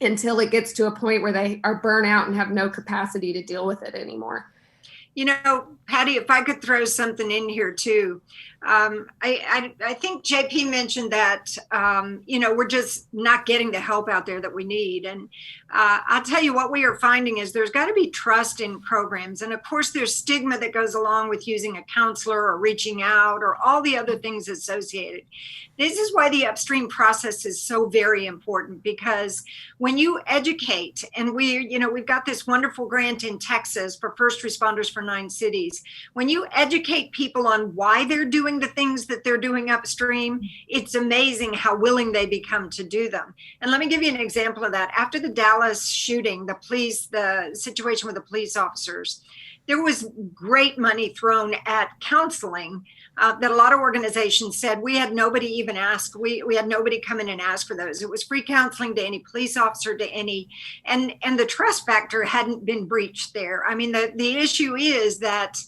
until it gets to a point where they are burnt out and have no capacity to deal with it anymore. Patty, if I could throw something in here too. I think JP mentioned that, we're just not getting the help out there that we need. And I'll tell you what we are finding is there's got to be trust in programs. And of course, there's stigma that goes along with using a counselor or reaching out or all the other things associated. This is why the upstream process is so very important, because when you educate, and we've got this wonderful grant in Texas for first responders for 9 cities. When you educate people on why they're doing the things that they're doing upstream, it's amazing how willing they become to do them. And let me give you an example of that. After the Dallas shooting, the situation with the police officers, there was great money thrown at counseling that a lot of organizations said we had nobody even ask. We had nobody come in and ask for those. It was free counseling to any police officer, to any, and the trust factor hadn't been breached there. I mean, the issue is that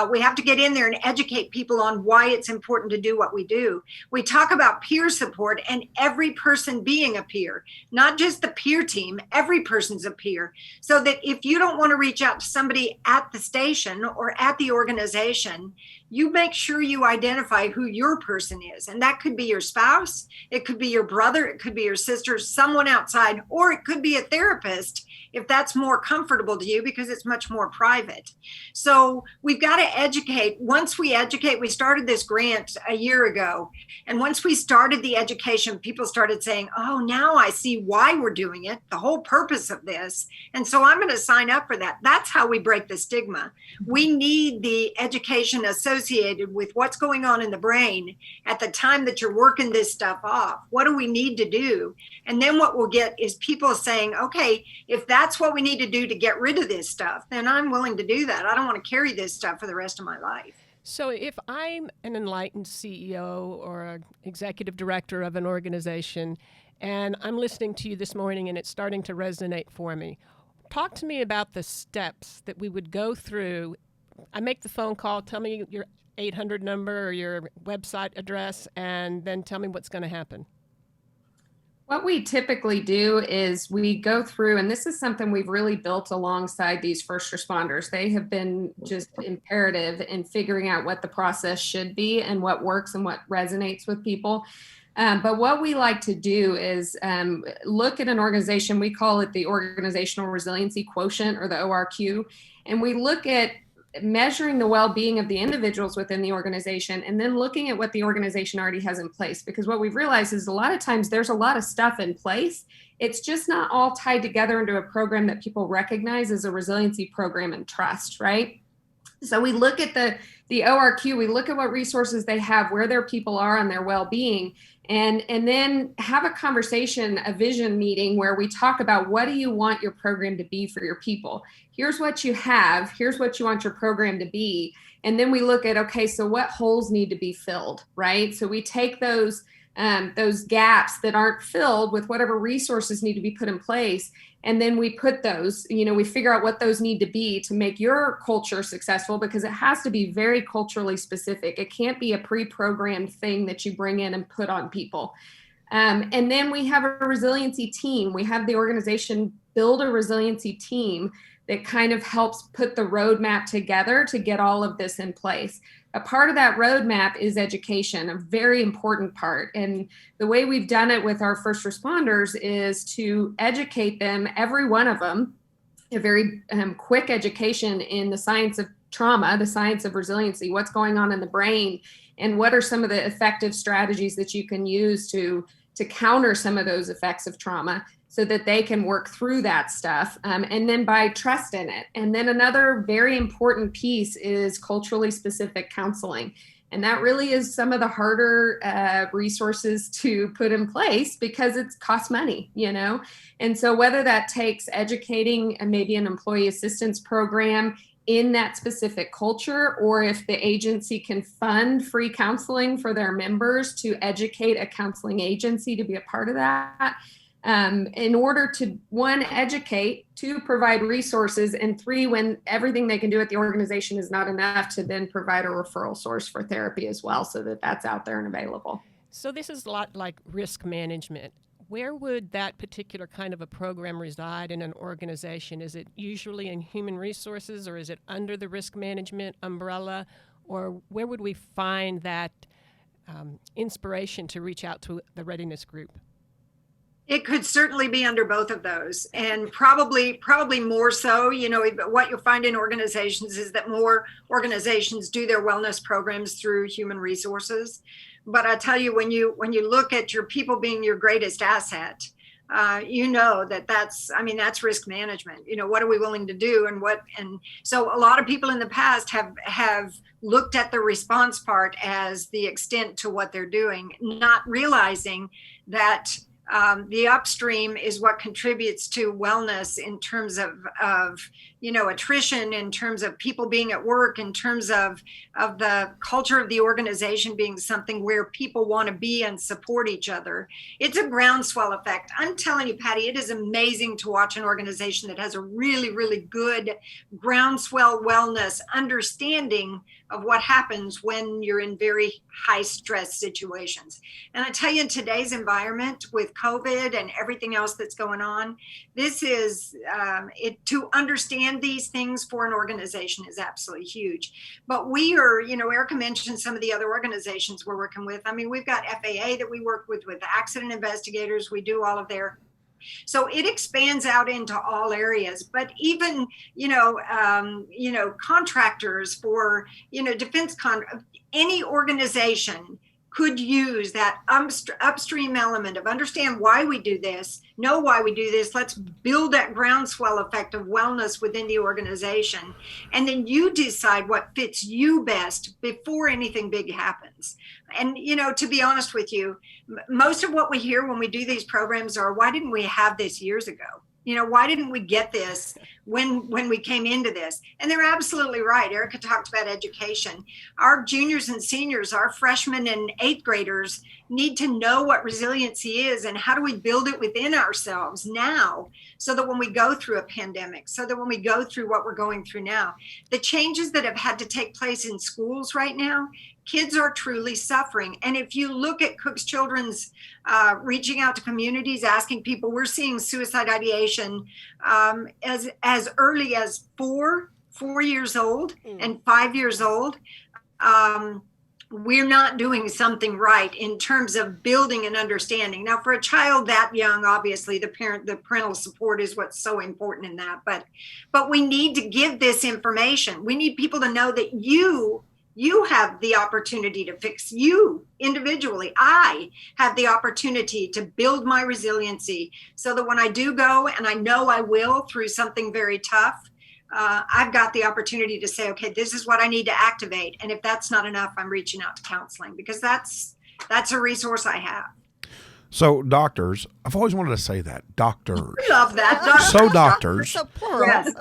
we have to get in there and educate people on why it's important to do what we do. We talk about peer support and every person being a peer, not just the peer team, every person's a peer. So that if you don't want to reach out to somebody at the station or at the organization, you make sure you identify who your person is. And that could be your spouse, it could be your brother, it could be your sister, someone outside, or it could be a therapist if that's more comfortable to you because it's much more private. So we've got to educate. Once we educate, we started this grant a year ago. And once we started the education, people started saying, oh, now I see why we're doing it, the whole purpose of this. And so I'm going to sign up for that. That's how we break the stigma. We need the education associated with what's going on in the brain at the time that you're working this stuff off. What do we need to do? And then what we'll get is people saying, okay, if that's what we need to do to get rid of this stuff, then I'm willing to do that. I don't want to carry this stuff for the rest of my life. So if I'm an enlightened CEO or an executive director of an organization, and I'm listening to you this morning and it's starting to resonate for me, talk to me about the steps that we would go through. I make the phone call, tell me your 800 number or your website address, and then tell me what's going to happen. What we typically do is we go through, and this is something we've really built alongside these first responders. They have been just imperative in figuring out what the process should be and what works and what resonates with people. But what we like to do is look at an organization. We call it the Organizational Resiliency Quotient, or the ORQ. And we look at measuring the well-being of the individuals within the organization, and then looking at what the organization already has in place. Because what we've realized is a lot of times there's a lot of stuff in place. It's just not all tied together into a program that people recognize as a resiliency program and trust, right? So we look at the ORQ, we look at what resources they have, where their people are on their well-being, and then have a conversation, a vision meeting where we talk about, what do you want your program to be for your people? Here's what you have, here's what you want your program to be. And then we look at, okay, so what holes need to be filled, right? So we take those gaps that aren't filled with whatever resources need to be put in place. And then we put those, we figure out what those need to be to make your culture successful, because it has to be very culturally specific. It can't be a pre-programmed thing that you bring in and put on people. And then we have a resiliency team. We have the organization build a resiliency team that kind of helps put the roadmap together to get all of this in place. A part of that roadmap is education, a very important part. And the way we've done it with our first responders is to educate them, every one of them, a very quick education in the science of trauma, the science of resiliency, what's going on in the brain, and what are some of the effective strategies that you can use to counter some of those effects of trauma, so that they can work through that stuff, and then by trust in it. And then another very important piece is culturally specific counseling. And that really is some of the harder resources to put in place, because it costs money, And so whether that takes educating maybe an employee assistance program in that specific culture, or if the agency can fund free counseling for their members to educate a counseling agency to be a part of that, in order to, one, educate, two, provide resources, and three, when everything they can do at the organization is not enough, to then provide a referral source for therapy as well, so that that's out there and available. So this is a lot like risk management. Where would that particular kind of a program reside in an organization? Is it usually in human resources, or is it under the risk management umbrella? Or where would we find that inspiration to reach out to the readiness group? It could certainly be under both of those, and probably more so. What you'll find in organizations is that more organizations do their wellness programs through human resources. But I tell you, when you look at your people being your greatest asset, that's risk management. What are we willing to do, and so a lot of people in the past have looked at the response part as the extent to what they're doing, not realizing that the upstream is what contributes to wellness in terms of attrition, in terms of people being at work, in terms of the culture of the organization being something where people want to be and support each other. It's a groundswell effect. I'm telling you, Patty, it is amazing to watch an organization that has a really, really good groundswell wellness understanding of what happens when you're in very high stress situations. And I tell you, in today's environment with COVID and everything else that's going on, this is to understand these things for an organization is absolutely huge. But we are, Erica mentioned some of the other organizations we're working with. I mean, we've got FAA that we work with accident investigators. We do all of their, so it expands out into all areas. But even, contractors for, defense any organization could use that upstream element of understand why we do this, know why we do this. Let's build that groundswell effect of wellness within the organization. And then you decide what fits you best before anything big happens. And, to be honest with you, most of what we hear when we do these programs are, why didn't we have this years ago? Why didn't we get this when we came into this. And they're absolutely right. Erica talked about education. Our juniors and seniors, our freshmen and eighth graders need to know what resiliency is and how do we build it within ourselves now, so that when we go through a pandemic, so that when we go through what we're going through now, the changes that have had to take place in schools right now, kids are truly suffering. And if you look at Cook's Children's reaching out to communities, asking people, we're seeing suicide ideation as early as 4 years old and 5 years old. We're not doing something right in terms of building an understanding. Now, for a child that young, obviously the parental support is what's so important in that. But we need to give this information. We need people to know that you have the opportunity to fix you individually. I have the opportunity to build my resiliency so that when I do go, and I know I will through something very tough, I've got the opportunity to say, okay, this is what I need to activate. And if that's not enough, I'm reaching out to counseling, because that's a resource I have. So doctors, I've always wanted to say that. Doctors. I love that. So doctors. So plural. Yes.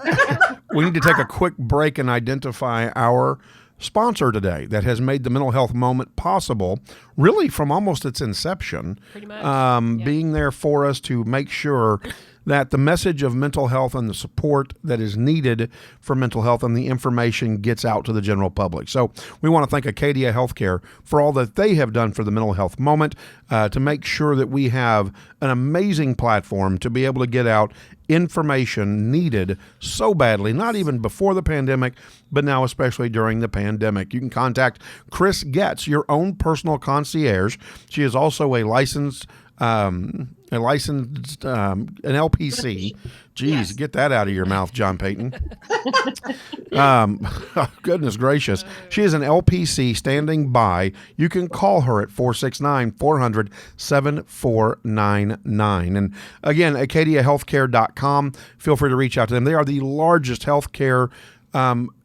We need to take a quick break and identify our sponsor today that has made the mental health moment possible, really from almost its inception. Pretty much. Being there for us to make sure that the message of mental health and the support that is needed for mental health and the information gets out to the general public. So we want to thank Acadia Healthcare for all that they have done for the mental health moment, to make sure that we have an amazing platform to be able to get out information needed so badly, not even before the pandemic, but now especially during the pandemic. You can contact Chris Getz, your own personal concierge. She is also a licensed an LPC. Jeez, Yes. Get that out of your mouth, John Payton. Goodness gracious. She is an LPC standing by. You can call her at 469-400-7499. And again, acadiahealthcare.com. Feel free to reach out to them. They are the largest healthcare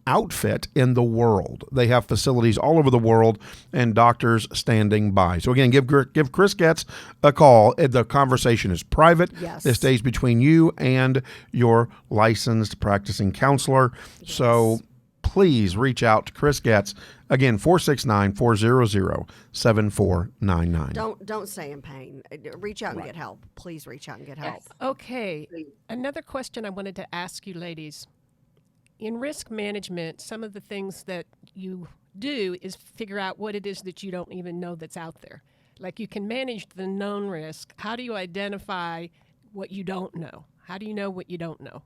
outfit in the world. They have facilities all over the world and doctors standing by. So again, give Chris Getz a call. The conversation is private. Yes. It stays between you and your licensed practicing counselor. Yes. So please reach out to Chris Getz. Again, 469-400-7499. Don't stay in pain. Reach out and get help. Please reach out and get help. Okay. Another question I wanted to ask you ladies. In risk management, some of the things that you do is figure out what it is that you don't even know that's out there. Like you can manage the known risk. How do you identify what you don't know? How do you know what you don't know?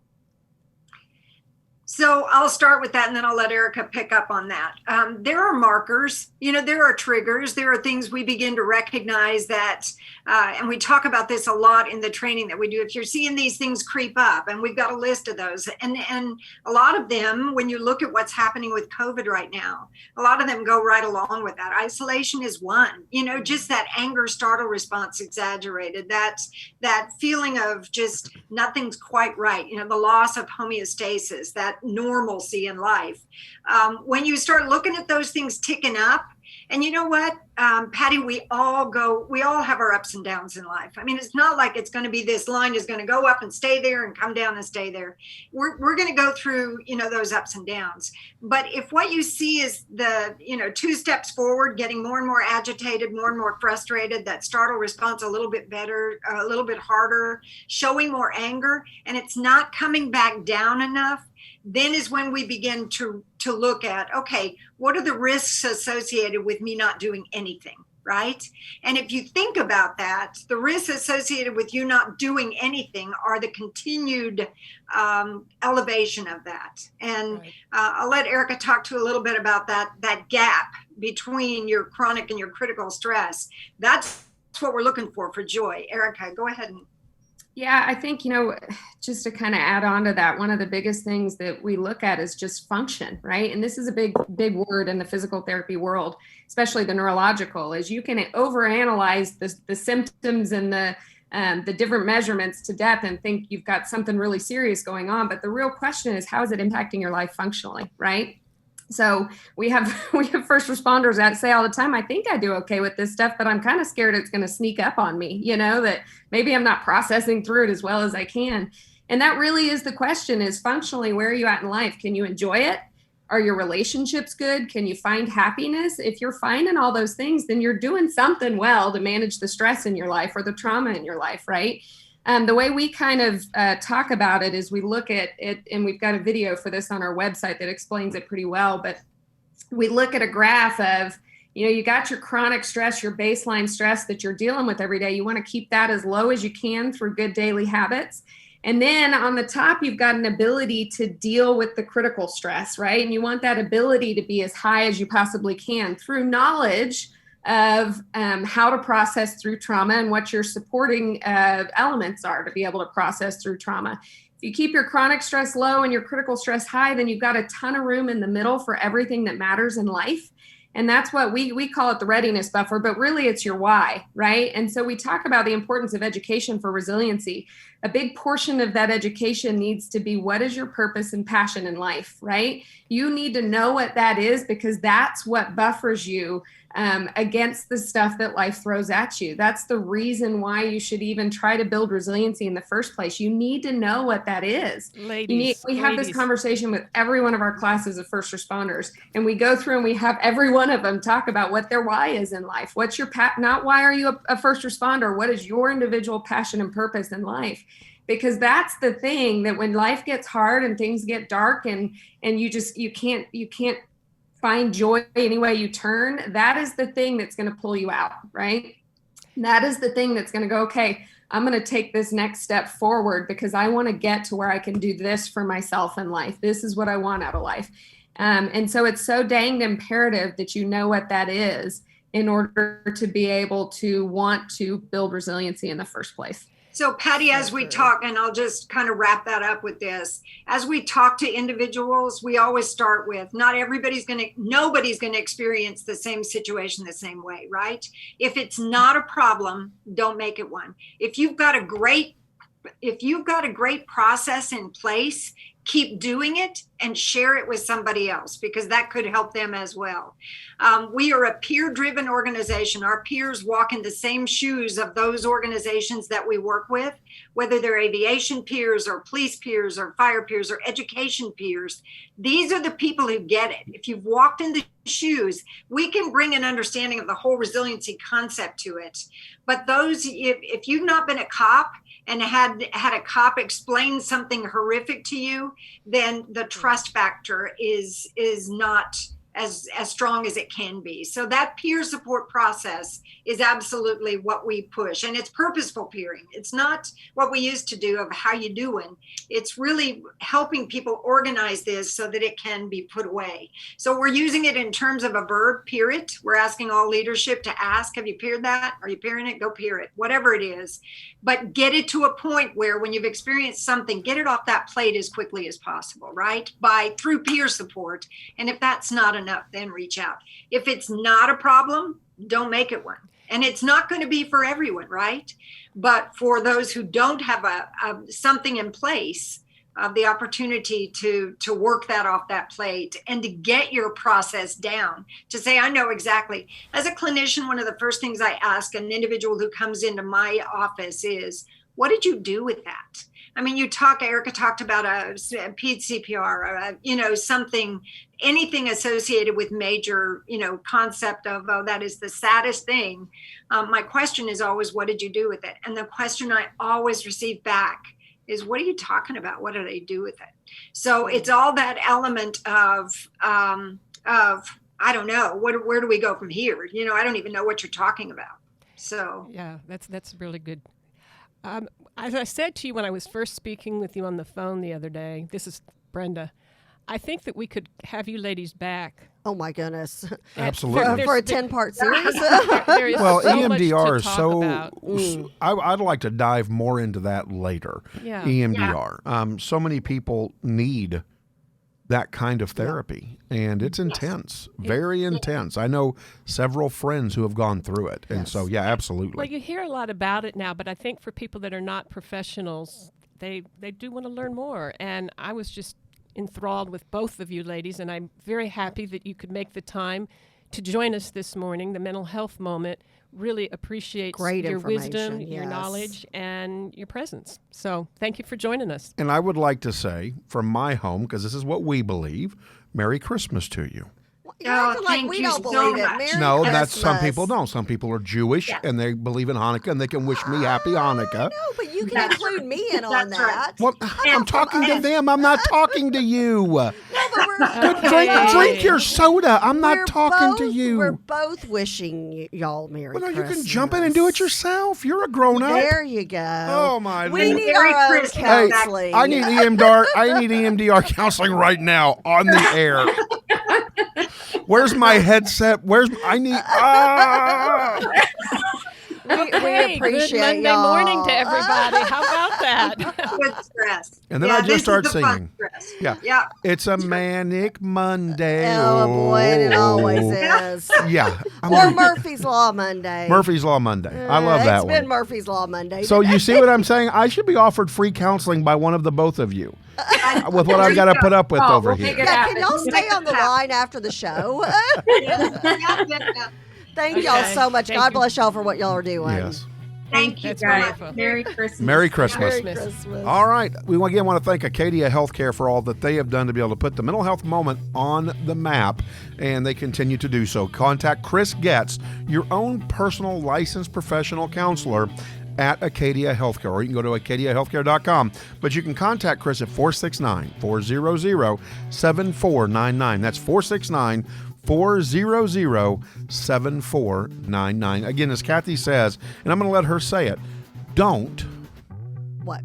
So I'll start with that, and then I'll let Erica pick up on that. There are markers, there are triggers, there are things we begin to recognize that, and we talk about this a lot in the training that we do. If you're seeing these things creep up, and we've got a list of those, and a lot of them, when you look at what's happening with COVID right now, a lot of them go right along with that. Isolation is one, just that anger startle response exaggerated, that feeling of just nothing's quite right, the loss of homeostasis, that normalcy in life. When you start looking at those things ticking up, and you know what, Patty, we all have our ups and downs in life. I mean, it's not like it's going to be this line is going to go up and stay there and come down and stay there. We're going to go through, those ups and downs. But if what you see is the, 2 steps forward, getting more and more agitated, more and more frustrated, that startle response a little bit better, a little bit harder, showing more anger, and it's not coming back down enough, then is when we begin to look at, okay, what are the risks associated with me not doing anything, right? And if you think about that, the risks associated with you not doing anything are the continued elevation of that. And Right. I'll let Erica talk to a little bit about that gap between your chronic and your critical stress. That's what we're looking for joy. Erica, go ahead and Yeah, I think, just to kind of add on to that, one of the biggest things that we look at is just function, right? And this is a big word in the physical therapy world, especially the neurological, is you can overanalyze the symptoms and the different measurements to death and think you've got something really serious going on. But the real question is, how is it impacting your life functionally, right? So we have first responders that say all the time, I think I do okay with this stuff, but I'm kind of scared it's going to sneak up on me, that maybe I'm not processing through it as well as I can. And that really is the question, is functionally, where are you at in life? Can you enjoy it? Are your relationships good? Can you find happiness? If you're finding all those things, then you're doing something well to manage the stress in your life or the trauma in your life, right? The way we kind of talk about it is we look at it, and we've got a video for this on our website that explains it pretty well, but we look at a graph of, you got your chronic stress, your baseline stress that you're dealing with every day. You want to keep that as low as you can through good daily habits. And then on the top, you've got an ability to deal with the critical stress, right? And you want that ability to be as high as you possibly can through knowledge of how to process through trauma and what your supporting elements are to be able to process through trauma. If you keep your chronic stress low and your critical stress high, then you've got a ton of room in the middle for everything that matters in life. And that's what we call it, the readiness buffer, but really it's your why, right? And so we talk about the importance of education for resiliency. A big portion of that education needs to be, what is your purpose and passion in life, right? You need to know what that is, because that's what buffers you against the stuff that life throws at you. That's the reason why you should even try to build resiliency in the first place. You need to know what that is. We have this conversation with every one of our classes of first responders, and we go through and we have every one of them talk about what their why is in life. What's your not why are you a first responder? What is your individual passion and purpose in life? Because that's the thing that when life gets hard and things get dark and you can't find joy any way you turn, that is the thing that's going to pull you out, right? That is the thing that's going to go, okay, I'm going to take this next step forward because I want to get to where I can do this for myself in life. This is what I want out of life. And so it's so danged imperative that you know what that is in order to be able to want to build resiliency in the first place. So Patty, as we talk, and I'll just kind of wrap that up with this, as we talk to individuals, we always start with, nobody's going to experience the same situation the same way, right? If it's not a problem, don't make it one. If you've got a great process in place, keep doing it and share it with somebody else, because that could help them as well. We are a peer-driven organization. Our peers walk in the same shoes of those organizations that we work with, whether they're aviation peers or police peers or fire peers or education peers. These are the people who get it. If you've walked in the shoes, we can bring an understanding of the whole resiliency concept to it. But if you've not been a cop and had a cop explain something horrific to you, then the trust factor is not as strong as it can be. So that peer support process is absolutely what we push. And it's purposeful peering. It's not what we used to do of how you doing. It's really helping people organize this so that it can be put away. So we're using it in terms of a verb, peer it. We're asking all leadership to ask, have you peered that? Are you peering it? Go peer it, whatever it is. But get it to a point where when you've experienced something, get it off that plate as quickly as possible, right? Through peer support. And if that's not enough, then reach out. If it's not a problem, don't make it one. And it's not going to be for everyone, right? But for those who don't have something in place, the opportunity to work that off that plate and to get your process down, to say, I know exactly. As a clinician, one of the first things I ask an individual who comes into my office is, what did you do with that? I mean, Erica talked about a CPR, anything associated with major, concept of, oh, that is the saddest thing. My question is always, what did you do with it? And the question I always receive back is, what are you talking about? What did I do with it? So it's all that element of I don't know, where do we go from here? I don't even know what you're talking about. So yeah, that's really good. As I said to you when I was first speaking with you on the phone the other day, this is Brenda, I think that we could have you ladies back. Oh my goodness! Absolutely. For a 10-part series. There is well, so EMDR much is to talk so. about. I'd like to dive more into that later. Yeah. EMDR. So many people need that kind of therapy, and it's intense, very intense. I know several friends who have gone through it, and so absolutely. Well, you hear a lot about it now, but I think for people that are not professionals, they do want to learn more. And I was just enthralled with both of you ladies, and I'm very happy that you could make the time to join us this morning, the mental health moment. Really appreciate your wisdom, your knowledge, and your presence. So thank you for joining us. And I would like to say, from my home, because this is what we believe, Merry Christmas to you. Thank we you don't so believe much. it. Merry No, Christmas. that's some people don't. Some people are Jewish and they believe in Hanukkah and they can wish me happy Hanukkah. No, but you can include me in on That's right. that. Well, I'm talking to them. I'm not talking to you. No, but we're Drink your soda. I'm not talking to you. We're both wishing y'all Merry Well, no, you Christmas. can jump in and do it yourself. You're a grown up. There you go. Oh my We Lord. need our own Christmas. Hey, counseling. I need EMDR counseling right now on the air. Where's my headset? I need. We Hey, appreciate good Monday y'all. morning to everybody. How about that? Good stress. And then I just this start is the fun singing. stress. Yeah. Yeah. It's a manic Monday. Oh boy, and it always is. Yeah. Or Murphy's Law Monday. Murphy's Law Monday. I love that It's been one. Murphy's Law Monday. So you see what I'm saying? I should be offered free counseling by one of the both of you with what I've got to put up with over we'll here. make it yeah, happen. can y'all stay on the line after the show? Yeah. Thank y'all Okay. so much. Thank God you. bless y'all for what y'all are doing. Yes. Thank you That's guys. wonderful. Merry Christmas. Merry Christmas. Merry Christmas. All right. We again want to thank Acadia Healthcare for all that they have done to be able to put the mental health moment on the map, and they continue to do so. Contact Chris Getz, your own personal licensed professional counselor at Acadia Healthcare, or you can go to acadiahealthcare.com. But you can contact Chris at 469-400-7499. That's 469-400-7499. Again, as Kathy says, and I'm going to let her say it, don't What?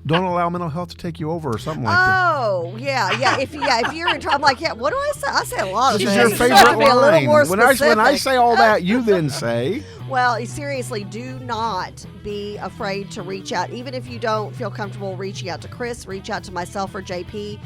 allow mental health to take you over or something like that. Oh, yeah. If you're in trouble, I'm like, yeah, what do I say? I say a lot of This things. is your You favorite have to be a little line. more When I specific. say all that, you then say, Well, seriously, do not be afraid to reach out. Even if you don't feel comfortable reaching out to Chris, reach out to myself or JP.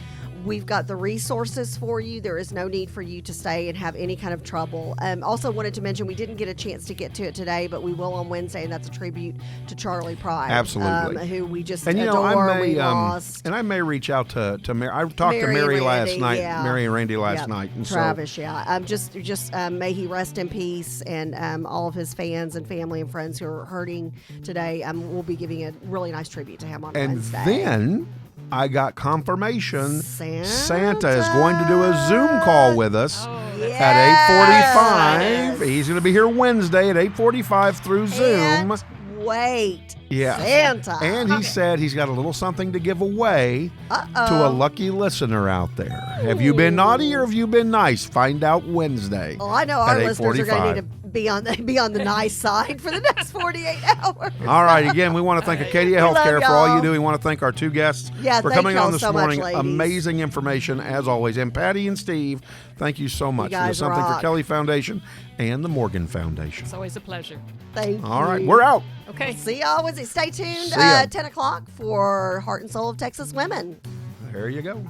We've got the resources for you. There is no need for you to stay and have any kind of trouble. Also wanted to mention, we didn't get a chance to get to it today, but we will on Wednesday, and that's a tribute to Charlie Pride. Absolutely. Who we just and adore, we lost. and I may reach out to Mary. I talked to Mary last night, Mary and Randy last night. And Travis, so, just may he rest in peace, and all of his fans and family and friends who are hurting today. We'll be giving a really nice tribute to him on and Wednesday. then I got confirmation Santa is going to do a Zoom call with us at 8:45. He's going to be here Wednesday at 8:45 through Zoom. Can't wait. Yeah. Santa. And he said he's got a little something to give away to a lucky listener out there. Have you been naughty or have you been nice? Find out Wednesday. Well, I know our at listeners are going to 8:45. need to be on the nice side for the next 48 hours. All right. Again, we want to thank Acadia love Healthcare for all you y'all. do. We want to thank our two guests Yeah, for thank coming y'all on this so much, morning. ladies. Amazing information as always. And Patty and Steve, thank you so much for the guys Something for rock. Kelly Foundation and the Morgan Foundation. It's always a pleasure. Thank you. All right. We're out. Okay. See y'all Wednesday. Stay tuned. See ya. 10 o'clock for Heart and Soul of Texas Women. There you go.